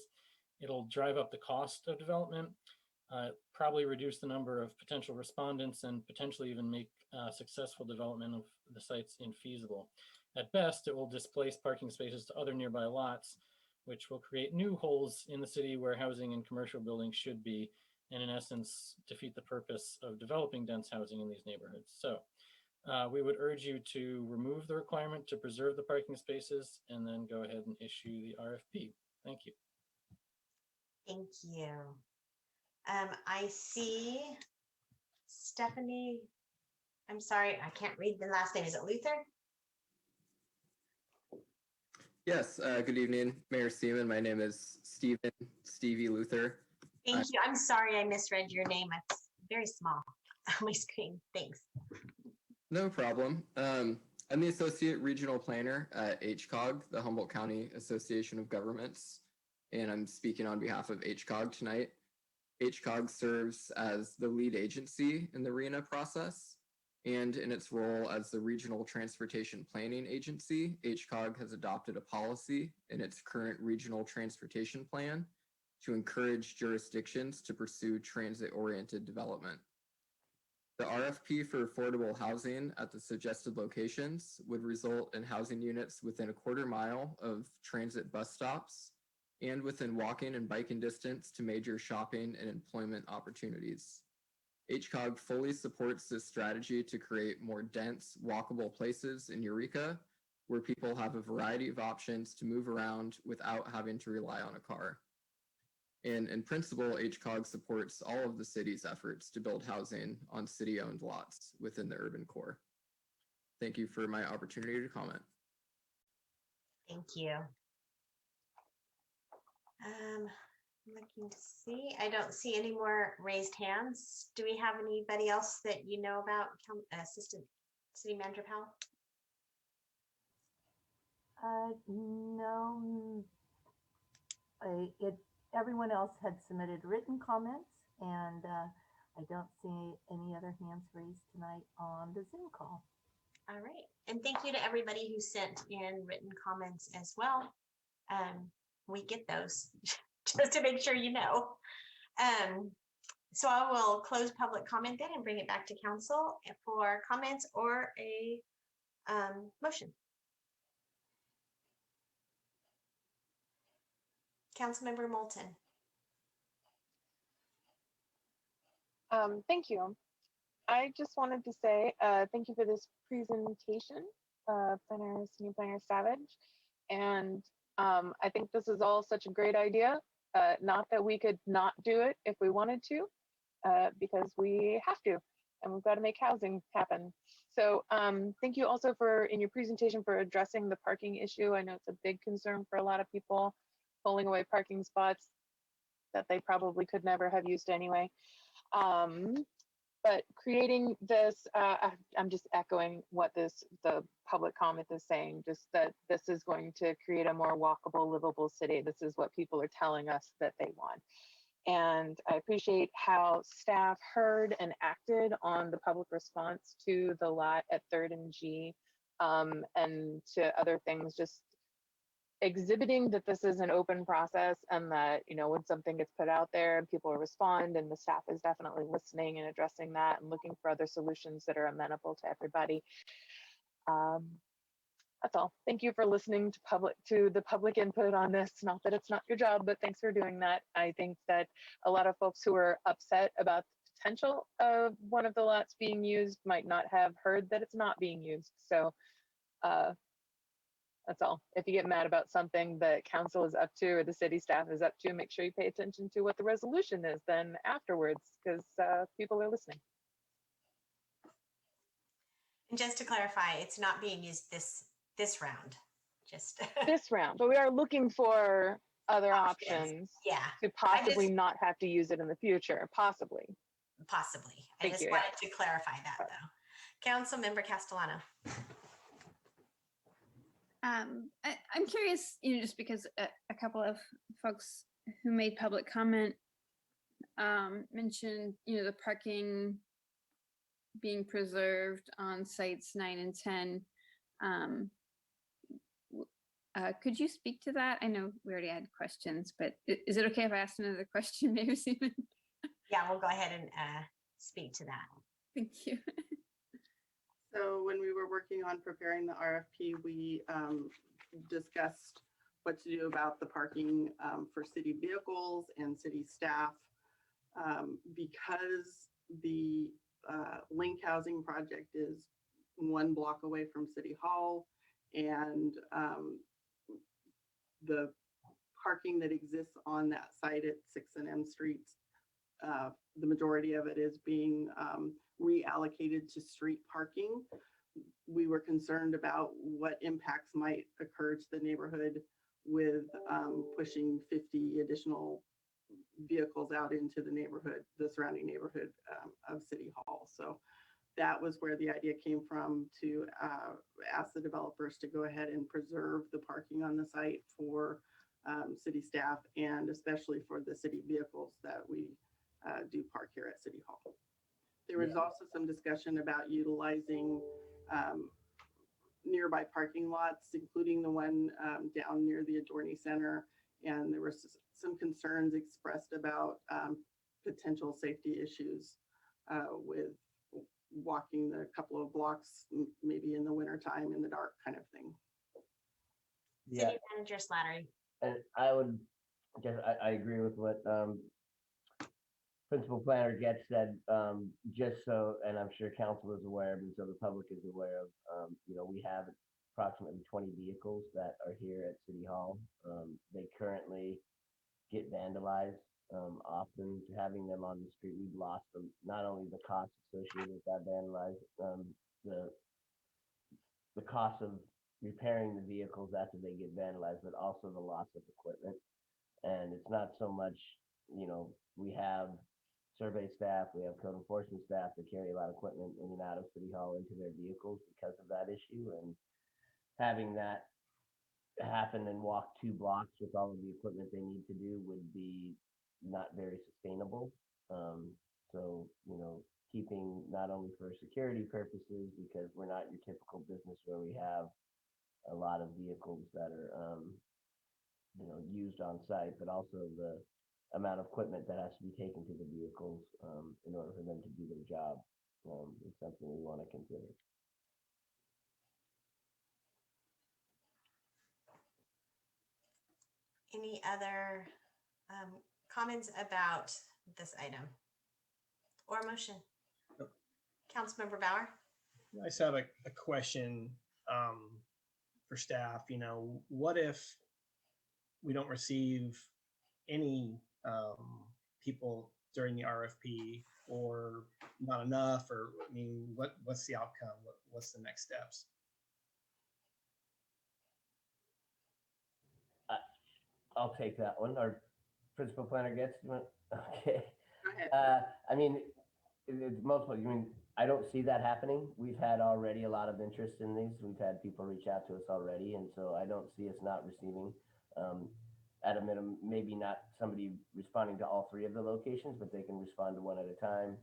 It'll drive up the cost of development, probably reduce the number of potential respondents, and potentially even make successful development of the sites infeasible. At best, it will displace parking spaces to other nearby lots, which will create new holes in the city where housing and commercial buildings should be, and in essence, defeat the purpose of developing dense housing in these neighborhoods. So we would urge you to remove the requirement to preserve the parking spaces and then go ahead and issue the RFP. Thank you. Thank you. I see Stephanie. I'm sorry, I can't read the last name. Is it Luther? Yes, good evening, Mayor Seaman. My name is Stevie Luther. Thank you. I'm sorry I misread your name. It's very small on my screen. Thanks. No problem. I'm the Associate Regional Planner at HCOG, the Humboldt County Association of Governments, and I'm speaking on behalf of HCOG tonight. HCOG serves as the lead agency in the RHNA process, and in its role as the Regional Transportation Planning Agency, HCOG has adopted a policy in its current Regional Transportation Plan to encourage jurisdictions to pursue transit-oriented development. The RFP for affordable housing at the suggested locations would result in housing units within a quarter mile of transit bus stops and within walking and biking distance to major shopping and employment opportunities. HCOG fully supports this strategy to create more dense, walkable places in Eureka where people have a variety of options to move around without having to rely on a car. And in principle, HCOG supports all of the city's efforts to build housing on city-owned lots within the urban core. Thank you for my opportunity to comment. Thank you. Looking to see, I don't see any more raised hands. Do we have anybody else that you know about? Assistant City Manager Powell? No. Everyone else had submitted written comments, and I don't see any other hands raised tonight on the Zoom call. All right. And thank you to everybody who sent in written comments as well. We get those just to make sure you know. So I will close public comment then and bring it back to council for comments or a motion. Councilmember Moulton. Thank you. I just wanted to say thank you for this presentation, Senior Planner Savage. And I think this is all such a great idea. Not that we could not do it if we wanted to, because we have to, and we've got to make housing happen. So thank you also for, in your presentation, for addressing the parking issue. I know it's a big concern for a lot of people, pulling away parking spots that they probably could never have used anyway. But creating this, I'm just echoing what the public comment is saying, just that this is going to create a more walkable, livable city. This is what people are telling us that they want. And I appreciate how staff heard and acted on the public response to the lot at 3rd and G, and to other things, just exhibiting that this is an open process, and that, you know, when something gets put out there and people respond, and the staff is definitely listening and addressing that and looking for other solutions that are amenable to everybody. That's all. Thank you for listening to the public input on this. Not that it's not your job, but thanks for doing that. I think that a lot of folks who are upset about the potential of one of the lots being used might not have heard that it's not being used. So that's all. If you get mad about something that council is up to or the city staff is up to, make sure you pay attention to what the resolution is then afterwards, because people are listening. And just to clarify, it's not being used this round, just. This round, but we are looking for other options Yeah. to possibly not have to use it in the future, possibly. Possibly. I Thank just you, wanted to clarify that though. Councilmember Castellano. I'm curious, you know, just because a couple of folks who made public comment mentioned, you know, the parking being preserved on sites 9 and 10. Could you speak to that? I know we already had questions, but is it okay if I ask another question, maybe, Stephen? Yeah, we'll go ahead and speak to that. Thank you. So when we were working on preparing the RFP, we discussed what to do about the parking for city vehicles and city staff. Because the Link Housing Project is 1 block away from City Hall, and the parking that exists on that site at 6th and M Streets, the majority of it is being reallocated to street parking. We were concerned about what impacts might occur to the neighborhood with pushing 50 additional vehicles out into the neighborhood, the surrounding neighborhood of City Hall. So that was where the idea came from, to ask the developers to go ahead and preserve the parking on the site for city staff, and especially for the city vehicles that we do park here at City Hall. There was also some discussion about utilizing nearby parking lots, including the one down near the Adorney Center. And there was some concerns expressed about potential safety issues with walking the couple of blocks, maybe in the wintertime in the dark, kind of thing. Yeah. City Manager Slattery. And I would just, I agree with what Principal Planner Getz said, just so, and I'm sure council is aware, and so the public is aware of, you know, we have approximately 20 vehicles that are here at City Hall. They currently get vandalized. Often having them on the street, we've lost them, not only the cost associated with that vandalized, the cost of repairing the vehicles after they get vandalized, but also the loss of equipment. And it's not so much, you know, we have survey staff, we have code enforcement staff that carry a lot of equipment in and out of City Hall into their vehicles because of that issue. And having that happen and walk 2 blocks with all of the equipment they need to do would be not very sustainable. So, you know, keeping not only for security purposes, because we're not your typical business where we have a lot of vehicles that are, you know, used on site, but also the amount of equipment that has to be taken to the vehicles in order for them to do their job. It's something we want to consider. Any other comments about this item or motion? Nope. Councilmember Bauer? I just have a question for staff. You know, what if we don't receive any people during the RFP, or not enough, or I mean, what's the outcome? What's the next steps? I'll take that one. Our Principal Planner Getz, okay. Go ahead. I mean, it's multiple. I mean, I don't see that happening. We've had already a lot of interest in these. We've had people reach out to us already, and so I don't see us not receiving. at a minimum, maybe not somebody responding to all three of the locations, but they can respond to one at a time.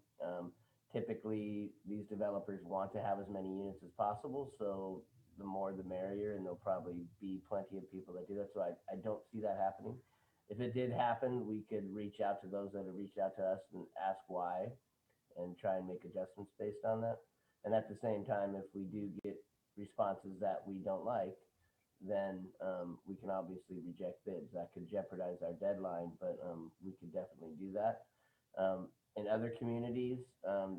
Typically, these developers want to have as many units as possible, so the more the merrier, and there'll probably be plenty of people that do that. So I don't see that happening. If it did happen, we could reach out to those that have reached out to us and ask why and try and make adjustments based on that. And at the same time, if we do get responses that we don't like, then we can obviously reject bids. That could jeopardize our deadline, but we could definitely do that. In other communities,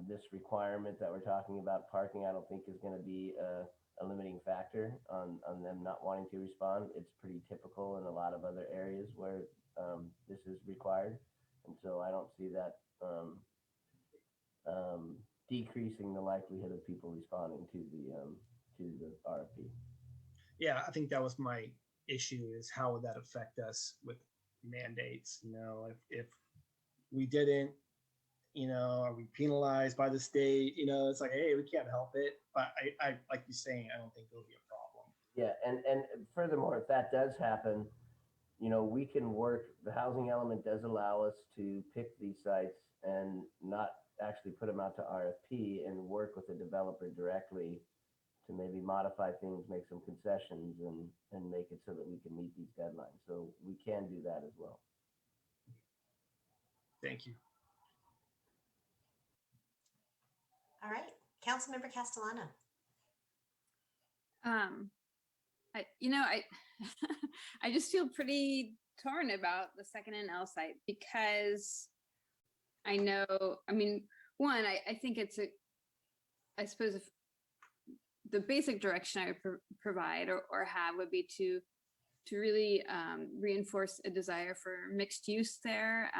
this requirement that we're talking about parking, I don't think is going to be a limiting factor on them not wanting to respond. It's pretty typical in a lot of other areas where this is required. And so I don't see that decreasing the likelihood of people responding to the RFP. Yeah, I think that was my issue, is how would that affect us with mandates? You know, if we didn't, you know, are we penalized by the state? You know, it's like, hey, we can't help it. But I like you're saying, I don't think there'll be a problem. Yeah, and furthermore, if that does happen, you know, we can work, the housing element does allow us to pick these sites and not actually put them out to RFP and work with the developer directly to maybe modify things, make some concessions, and make it so that we can meet these deadlines. So we can do that as well. Thank you. All right, Councilmember Castellano. I I just feel pretty torn about the second and L site because I know, I mean, one, I think it's I suppose if the basic direction I would provide or have would be to really reinforce a desire for mixed use there.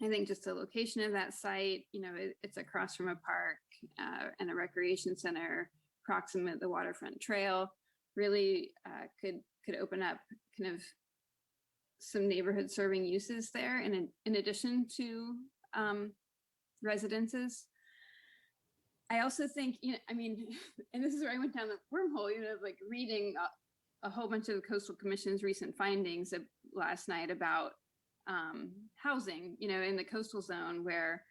I think just the location of that site, you know, it's across from a park and a recreation center, proximate to the waterfront trail, really could open up kind of some neighborhood serving uses there in addition to residences. I also think, you know, I mean, and this is where I went down the wormhole, you know, like reading a whole bunch of the Coastal Commission's recent findings last night about housing, you know, in the coastal zone where,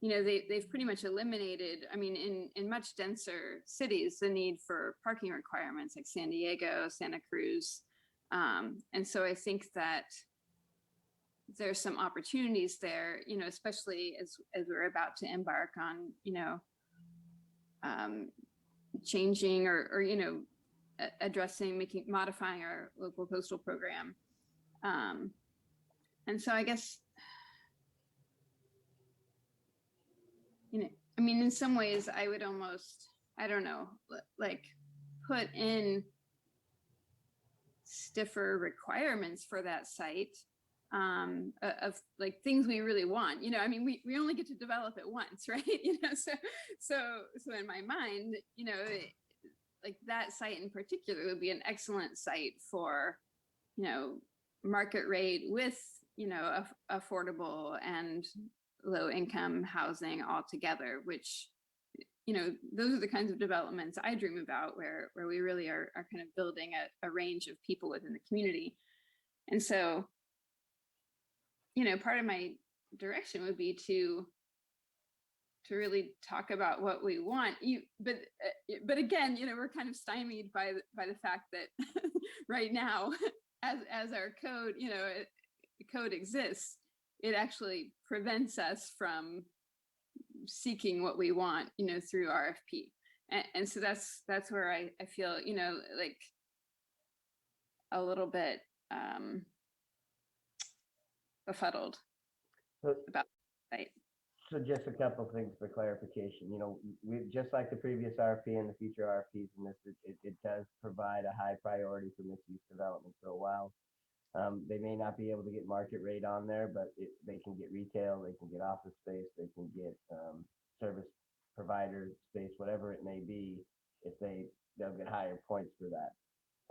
you know, they've pretty much eliminated, I mean, in much denser cities, the need for parking requirements like San Diego, Santa Cruz. And so I think that there's some opportunities there, you know, especially as we're about to embark on, you know, changing or, you know, addressing, modifying our local coastal program. And so I guess, you know, I mean, in some ways I would almost, I don't know, like put in stiffer requirements for that site of like things we really want, you know, I mean, we only get to develop it once, right? You know, so in my mind, you know, like that site in particular would be an excellent site for, you know, market rate with, you know, affordable and low income housing all together, which, you know, those are the kinds of developments I dream about where we really are kind of building a range of people within the community. And so, you know, part of my direction would be to really talk about what we want. But again, you know, we're kind of stymied by the fact that right now, as our code, you know, code exists, it actually prevents us from seeking what we want, you know, through RFP. And so that's where I feel, you know, like a little bit befuddled about that. So just a couple of things for clarification. You know, we just like the previous RFP and the future RFPs, and this it does provide a high priority for mixed use development. So while they may not be able to get market rate on there, but they can get retail, they can get office space, they can get service provider space, whatever it may be. If they'll get higher points for that.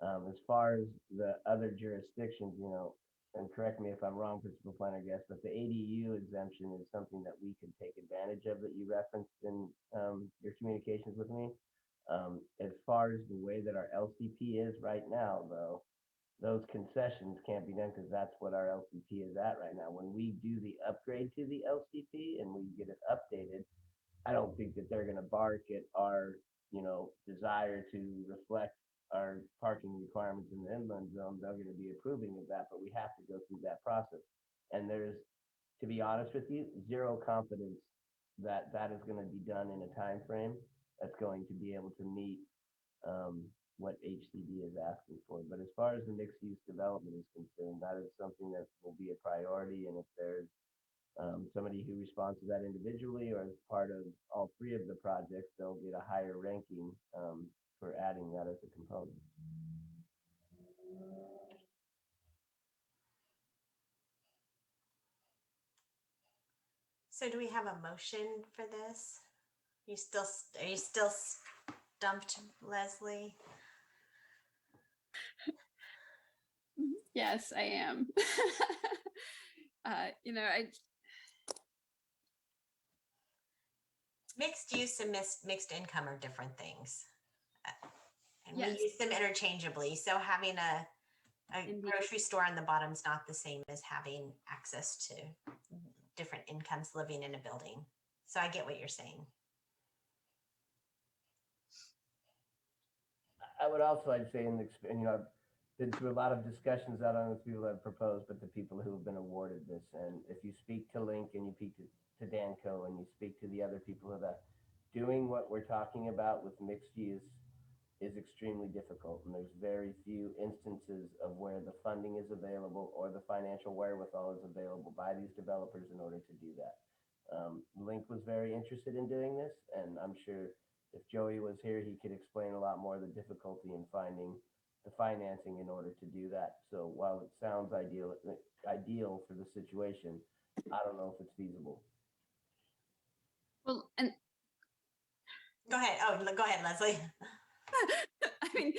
As far as the other jurisdictions, you know, and correct me if I'm wrong, Principal Planner Guest, but the ADU exemption is something that we can take advantage of that you referenced in your communications with me. As far as the way that our LCP is right now, though, those concessions can't be done because that's what our LCP is at right now. When we do the upgrade to the LCP and we get it updated, I don't think that they're gonna bark at our, desire to reflect our parking requirements in the inland zone. They're gonna be approving of that, but we have to go through that process. And there's, to be honest with you, zero confidence that that is gonna be done in a time frame that's going to be able to meet what HCD is asking for. But as far as the mixed use development is concerned, that is something that will be a priority. And if there's somebody who responds to that individually or as part of all three of the projects, they'll get a higher ranking for adding that as a component. So do we have a motion for this? Are you still stumped, Leslie? Yes, I am. Mixed use and mixed income are different things. And Yes. we use them interchangeably. So having a grocery store on the bottom is not the same as having access to different incomes living in a building. So I get what you're saying. I would also, I'd say, I've been through a lot of discussions, not only with people that have proposed, but the people who have been awarded this. And if you speak to Link and you speak to Danco and you speak to the other people who are doing what we're talking about with mixed use is extremely difficult. And there's very few instances of where the funding is available or the financial wherewithal is available by these developers in order to do that. Link was very interested in doing this, and I'm sure if Joey was here, he could explain a lot more of the difficulty in finding the financing in order to do that. So while it sounds ideal for the situation, I don't know if it's feasible. Well, and go ahead. Oh, go ahead, Leslie. I mean,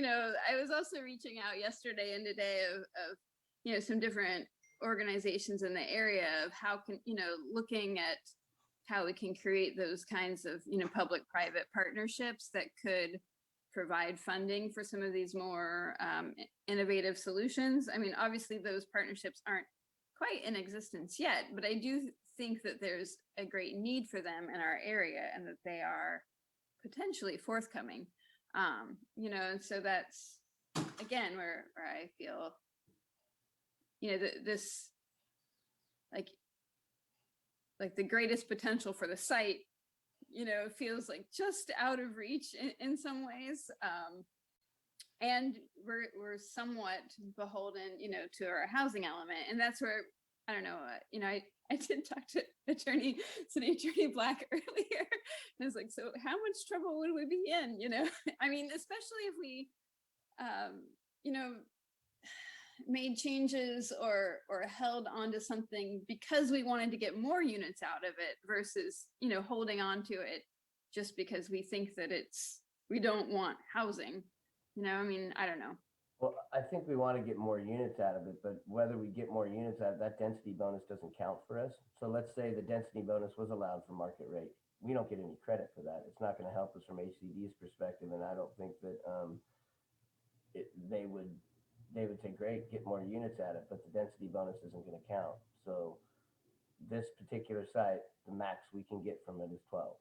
I was also reaching out yesterday and today of some different organizations in the area of how can, looking at how we can create those kinds of, public-private partnerships that could provide funding for some of these more innovative solutions. I mean, obviously those partnerships aren't quite in existence yet, but I do think that there's a great need for them in our area and that they are potentially forthcoming. And so that's, again, where I feel, this, like the greatest potential for the site, feels like just out of reach in some ways. And we're somewhat beholden, to our housing element. And that's where, I don't know, I did talk to City Attorney Black earlier. And I was like, so how much trouble would we be in, I mean, especially if we, made changes or held onto something because we wanted to get more units out of it versus, holding on to it just because we think that we don't want housing, I mean, I don't know. Well, I think we want to get more units out of it, but whether we get more units out of that density bonus doesn't count for us. So let's say the density bonus was allowed for market rate. We don't get any credit for that. It's not going to help us from HCD's perspective. And I don't think that they would say, great, get more units at it, but the density bonus isn't going to count. So this particular site, the max we can get from it is 12.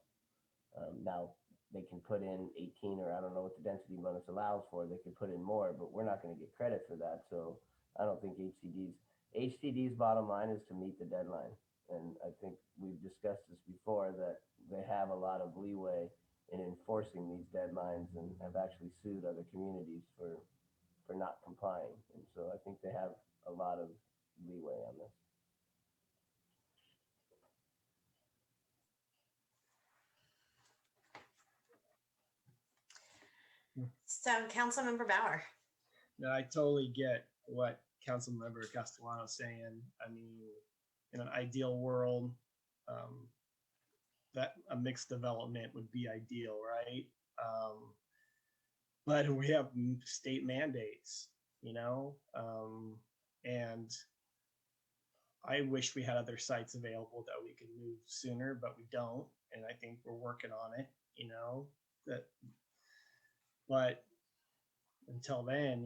Now they can put in 18, or I don't know what the density bonus allows for. They could put in more, but we're not going to get credit for that. So I don't think HCD's bottom line is to meet the deadline. And I think we've discussed this before, that they have a lot of leeway in enforcing these deadlines and have actually sued other communities for not complying. And so I think they have a lot of leeway on this. So Councilmember Bauer. No, I totally get what Councilmember Castellano's saying. I mean, in an ideal world, that a mixed development would be ideal, right? But we have state mandates, and I wish we had other sites available that we could move sooner, but we don't. And I think we're working on it, but until then,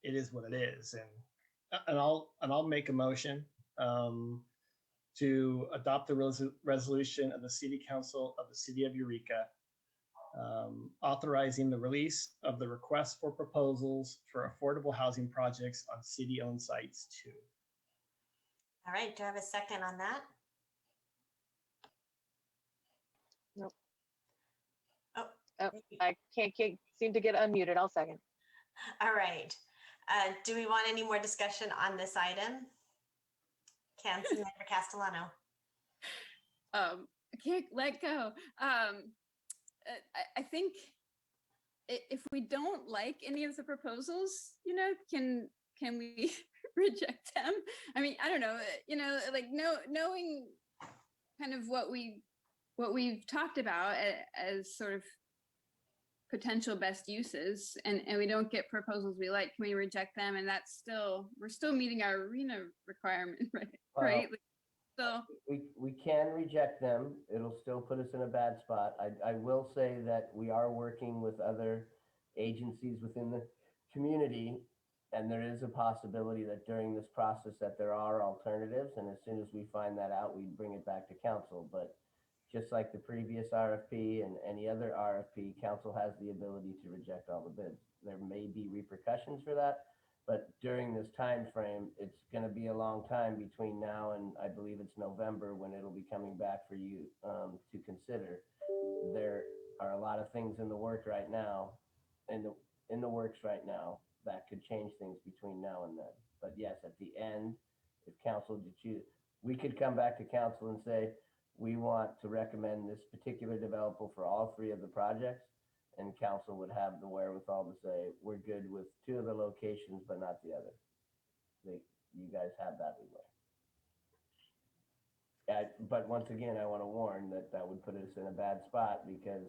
it is what it is. And I'll make a motion to adopt the resolution of the City Council of the City of Eureka, authorizing the release of the request for proposals for affordable housing projects on city-owned sites too. All right, do I have a second on that? Nope. Oh, I can't seem to get unmuted. I'll second. all right. Do we want any more discussion on this item? Councilmember Castellano. I can't let go. I think if we don't like any of the proposals, can we reject them? I mean, I don't know, like knowing kind of what we've talked about as sort of potential best uses, and we don't get proposals we like, can we reject them? And we're still meeting our arena requirement, right? Well, Right. So we can reject them. It'll still put us in a bad spot. I will say that we are working with other agencies within the community, and there is a possibility that during this process that there are alternatives, and as soon as we find that out, we bring it back to council. But just like the previous RFP and any other RFP, council has the ability to reject all the bids. There may be repercussions for that, but during this time frame, it's going to be a long time between now and I believe it's November when it'll be coming back for you to consider. There are a lot of things in the work right now, in the works right now, that could change things between now and then. But yes, at the end, if council to choose, we could come back to council and say, we want to recommend this particular developer for all three of the projects, and council would have the wherewithal to say, we're good with two of the locations, but not the other. You guys have that leeway. But once again, I want to warn that would put us in a bad spot because,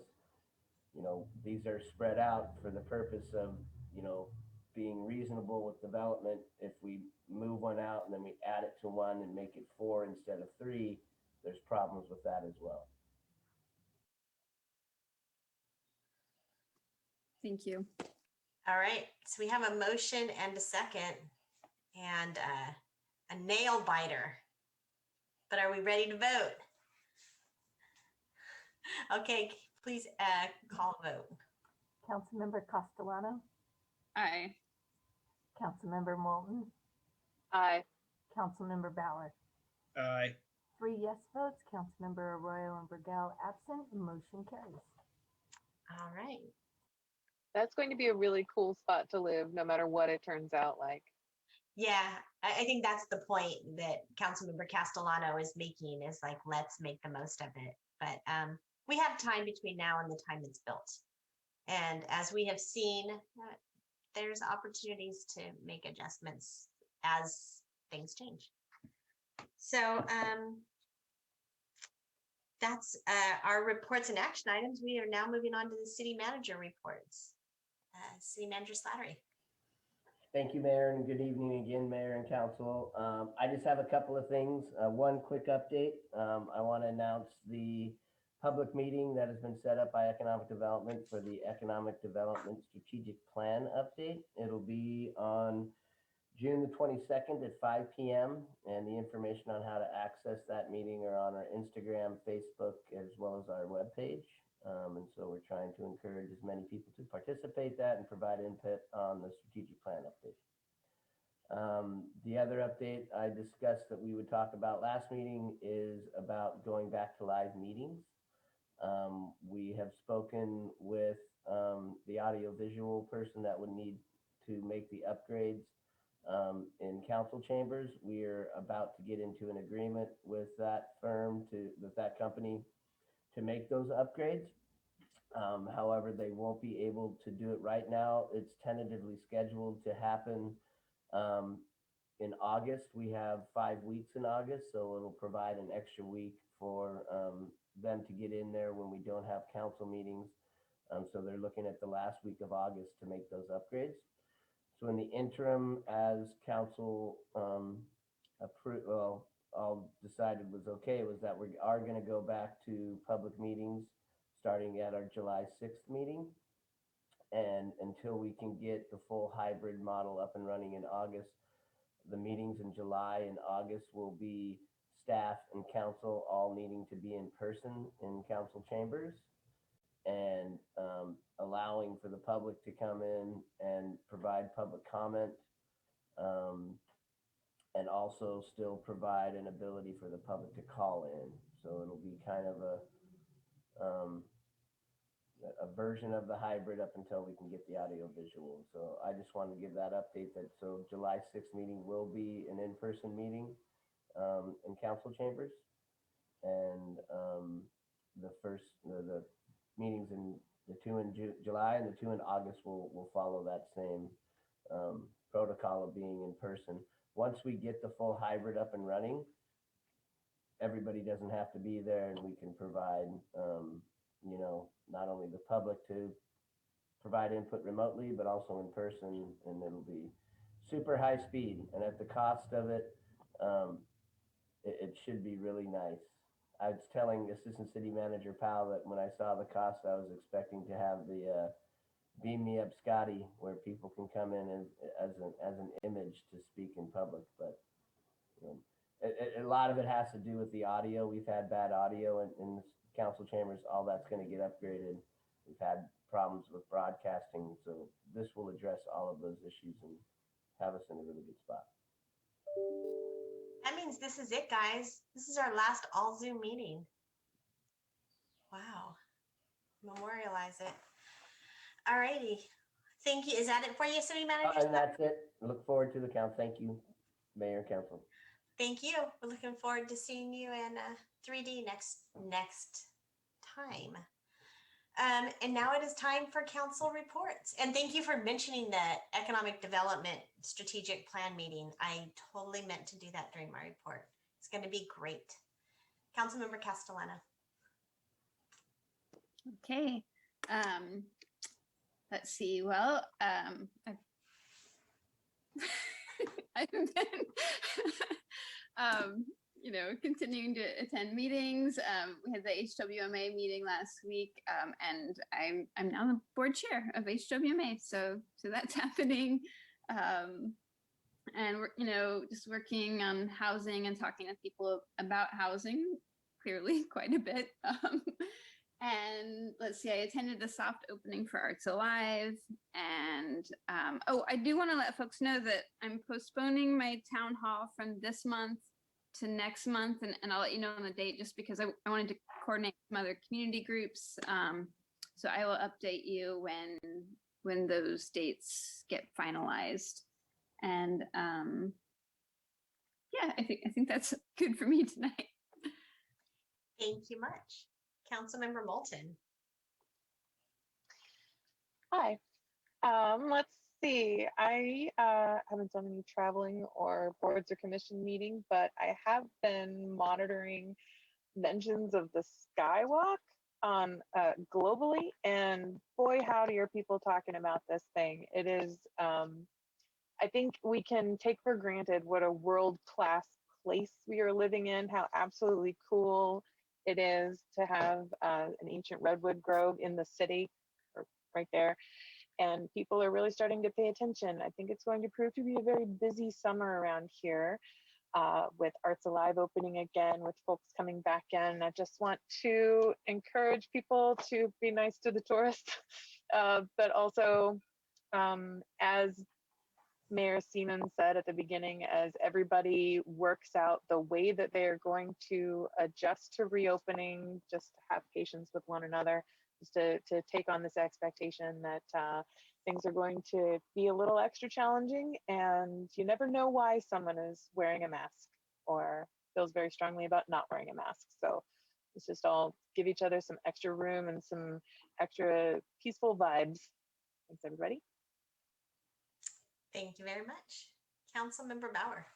these are spread out for the purpose of, being reasonable with development. If we move one out and then we add it to one and make it 4 instead of 3, there's problems with that as well. thank you. All right, so we have a motion and a second and a nail biter. But are we ready to vote? Okay, please call a vote. Councilmember Castellano, Aye. Councilmember Moulton, Aye. Councilmember Ballard. Aye. 3 yes votes, Councilmember Arroyo and Vergel absent, the motion carries. All right. That's going to be a really cool spot to live, no matter what it turns out like. Yeah, I think that's the point that Councilmember Castellano is making, is like, let's make the most of it. But we have time between now and the time it's built. And as we have seen, there's opportunities to make adjustments as things change. So that's our reports and action items. We are now moving on to the city manager reports. City Manager Slattery. Thank you, Mayor, and good evening again, Mayor and Council. I just have a couple of things. One quick update. I want to announce the public meeting that has been set up by Economic Development for the Economic Development Strategic Plan update. It'll be on June the 22nd at 5 p.m. and the information on how to access that meeting are on our Instagram, Facebook, as well as our webpage. And so we're trying to encourage as many people to participate that and provide input on the strategic plan update. The other update I discussed that we would talk about last meeting is about going back to live meetings. We have spoken with the audiovisual person that would need to make the upgrades in council chambers. We are about to get into an agreement with that firm, with that company, to make those upgrades. However, they won't be able to do it right now. It's tentatively scheduled to happen in August. We have 5 weeks in August, so it'll provide an extra week for them to get in there when we don't have council meetings. So they're looking at the last week of August to make those upgrades. So in the interim, as council all decided was okay, was that we are going to go back to public meetings starting at our July 6th meeting. And until we can get the full hybrid model up and running in August, the meetings in July and August will be staff and council all needing to be in person in council chambers, and allowing for the public to come in and provide public comment, and also still provide an ability for the public to call in. So it'll be kind of a version of the hybrid up until we can get the audio visual. So I just wanted to give that update that so July 6th meeting will be an in-person meeting in council chambers, and the meetings in the two in July and the two in August will follow that same protocol of being in person. Once we get the full hybrid up and running, everybody doesn't have to be there, and we can provide, not only the public to provide input remotely, but also in person, and it'll be super high speed. And at the cost of it, it should be really nice. I was telling Assistant City Manager Powell that when I saw the cost, I was expecting to have the Beam Me Up Scotty, where people can come in as an image to speak in public. But a lot of it has to do with the audio. We've had bad audio in the council chambers. All that's going to get upgraded. We've had problems with broadcasting, so this will address all of those issues and have us in a really good spot. That means this is it, guys. This is our last all Zoom meeting. Wow. Memorialize it. All righty. Thank you. Is that it for you, City Manager? And that's it. Look forward to the count. Thank you, Mayor and Council. Thank you. We're looking forward to seeing you in 3D next time. And now it is time for council reports. And thank you for mentioning the Economic Development Strategic Plan meeting. I totally meant to do that during my report. It's going to be great. Councilmember Castellano. Okay. Let's see. Well, I've been, continuing to attend meetings. We had the HWMA meeting last week, and I'm now the board chair of HWMA. So that's happening. And we're, just working on housing and talking to people about housing, clearly quite a bit. And let's see, I attended the soft opening for Arts Alive. And I do want to let folks know that I'm postponing my town hall from this month to next month. And I'll let you know on the date, just because I wanted to coordinate some other community groups. So I will update you when those dates get finalized. And yeah, I think that's good for me tonight. Thank you much. Councilmember Moulton. Hi. Let's see. I haven't done any traveling or boards or commission meeting, but I have been monitoring mentions of the Skywalk on globally, and boy, howdy are people talking about this thing. It is, I think we can take for granted what a world-class place we are living in, how absolutely cool it is to have an ancient redwood grove in the city, or right there. And people are really starting to pay attention. I think it's going to prove to be a very busy summer around here, with Arts Alive opening again, with folks coming back in. I just want to encourage people to be nice to the tourists, but also, as Mayor Seaman said at the beginning, as everybody works out the way that they are going to adjust to reopening, just to have patience with one another, just to take on this expectation that things are going to be a little extra challenging, and you never know why someone is wearing a mask or feels very strongly about not wearing a mask. So let's just all give each other some extra room and some extra peaceful vibes. Thanks, everybody. Thank you very much. Councilmember Bauer.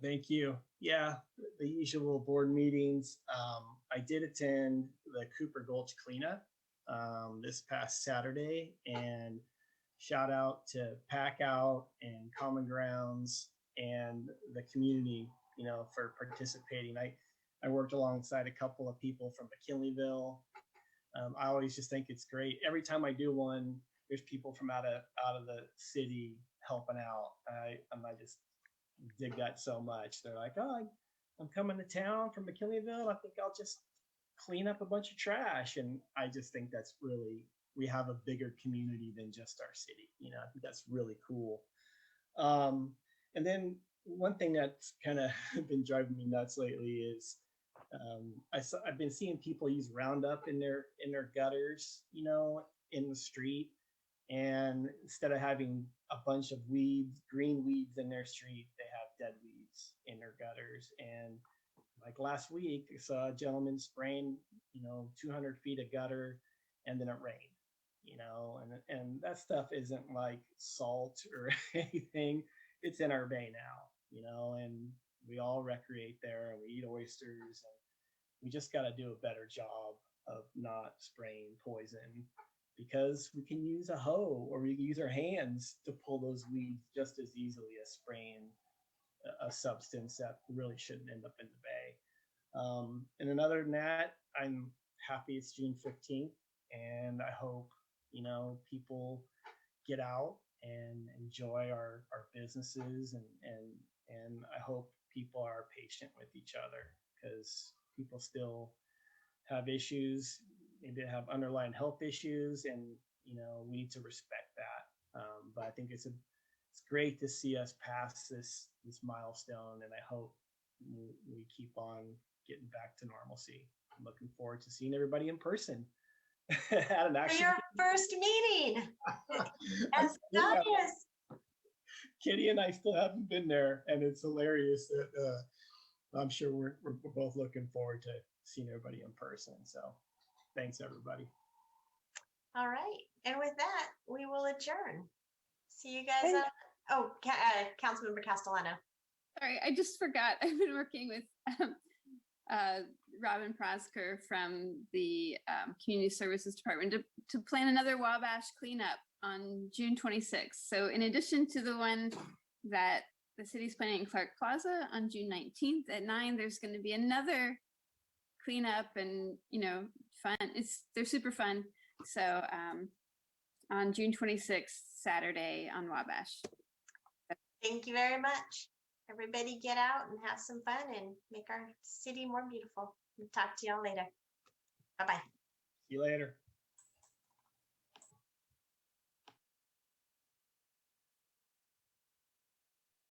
Thank you. Yeah, the usual board meetings. I did attend the Cooper Gulch cleanup this past Saturday, and shout out to Pack Out and Common Grounds and the community, for participating. I worked alongside a couple of people from McKinleyville, I always just think it's great. Every time I do one, there's people from out of the city helping out. I just dig that so much. They're like, oh, I'm coming to town from McKinleyville. I think I'll just clean up a bunch of trash. And I just think that's really, we have a bigger community than just our city. You know, I think that's really cool. And then one thing that's kind of been driving me nuts lately is I've been seeing people use Roundup in their gutters, you know, in the street. And instead of having a bunch of weeds, green weeds in their street, they have dead weeds in their gutters. And like last week, I saw a gentleman spraying, you know, 200 feet of gutter, and then it rained, you know, and that stuff isn't like salt or anything. It's in our bay now, you know, and we all recreate there and we eat oysters, and we just got to do a better job of not spraying poison, because we can use a hoe or we can use our hands to pull those weeds just as easily as spraying a substance that really shouldn't end up in the bay. And other than that, I'm happy it's June 15th, and I hope, you know, people get out and enjoy our businesses, and I hope people are patient with each other, because people still have issues. Maybe they have underlying health issues, and you know, we need to respect that. But I think it's great to see us pass this milestone, and I hope we keep on getting back to normalcy. I'm looking forward to seeing everybody in person. At an For your first meeting. As obvious. Kitty and I still haven't been there, and it's hilarious that I'm sure we're both looking forward to seeing everybody in person. So thanks, everybody. All right. And with that, we will adjourn. See you guys. Councilmember Castellano. Sorry, I just forgot. I've been working with Robin Prosker from the Community Services Department to plan another Wabash cleanup on June 26th. So in addition to the one that the city's planning in Clark Plaza on June 19th at 9, there's going to be another cleanup, and you know, fun. They're super fun. So on June 26th, Saturday on Wabash. Thank you very much. Everybody get out and have some fun and make our city more beautiful. We'll talk to y'all later. Bye-bye. See you later.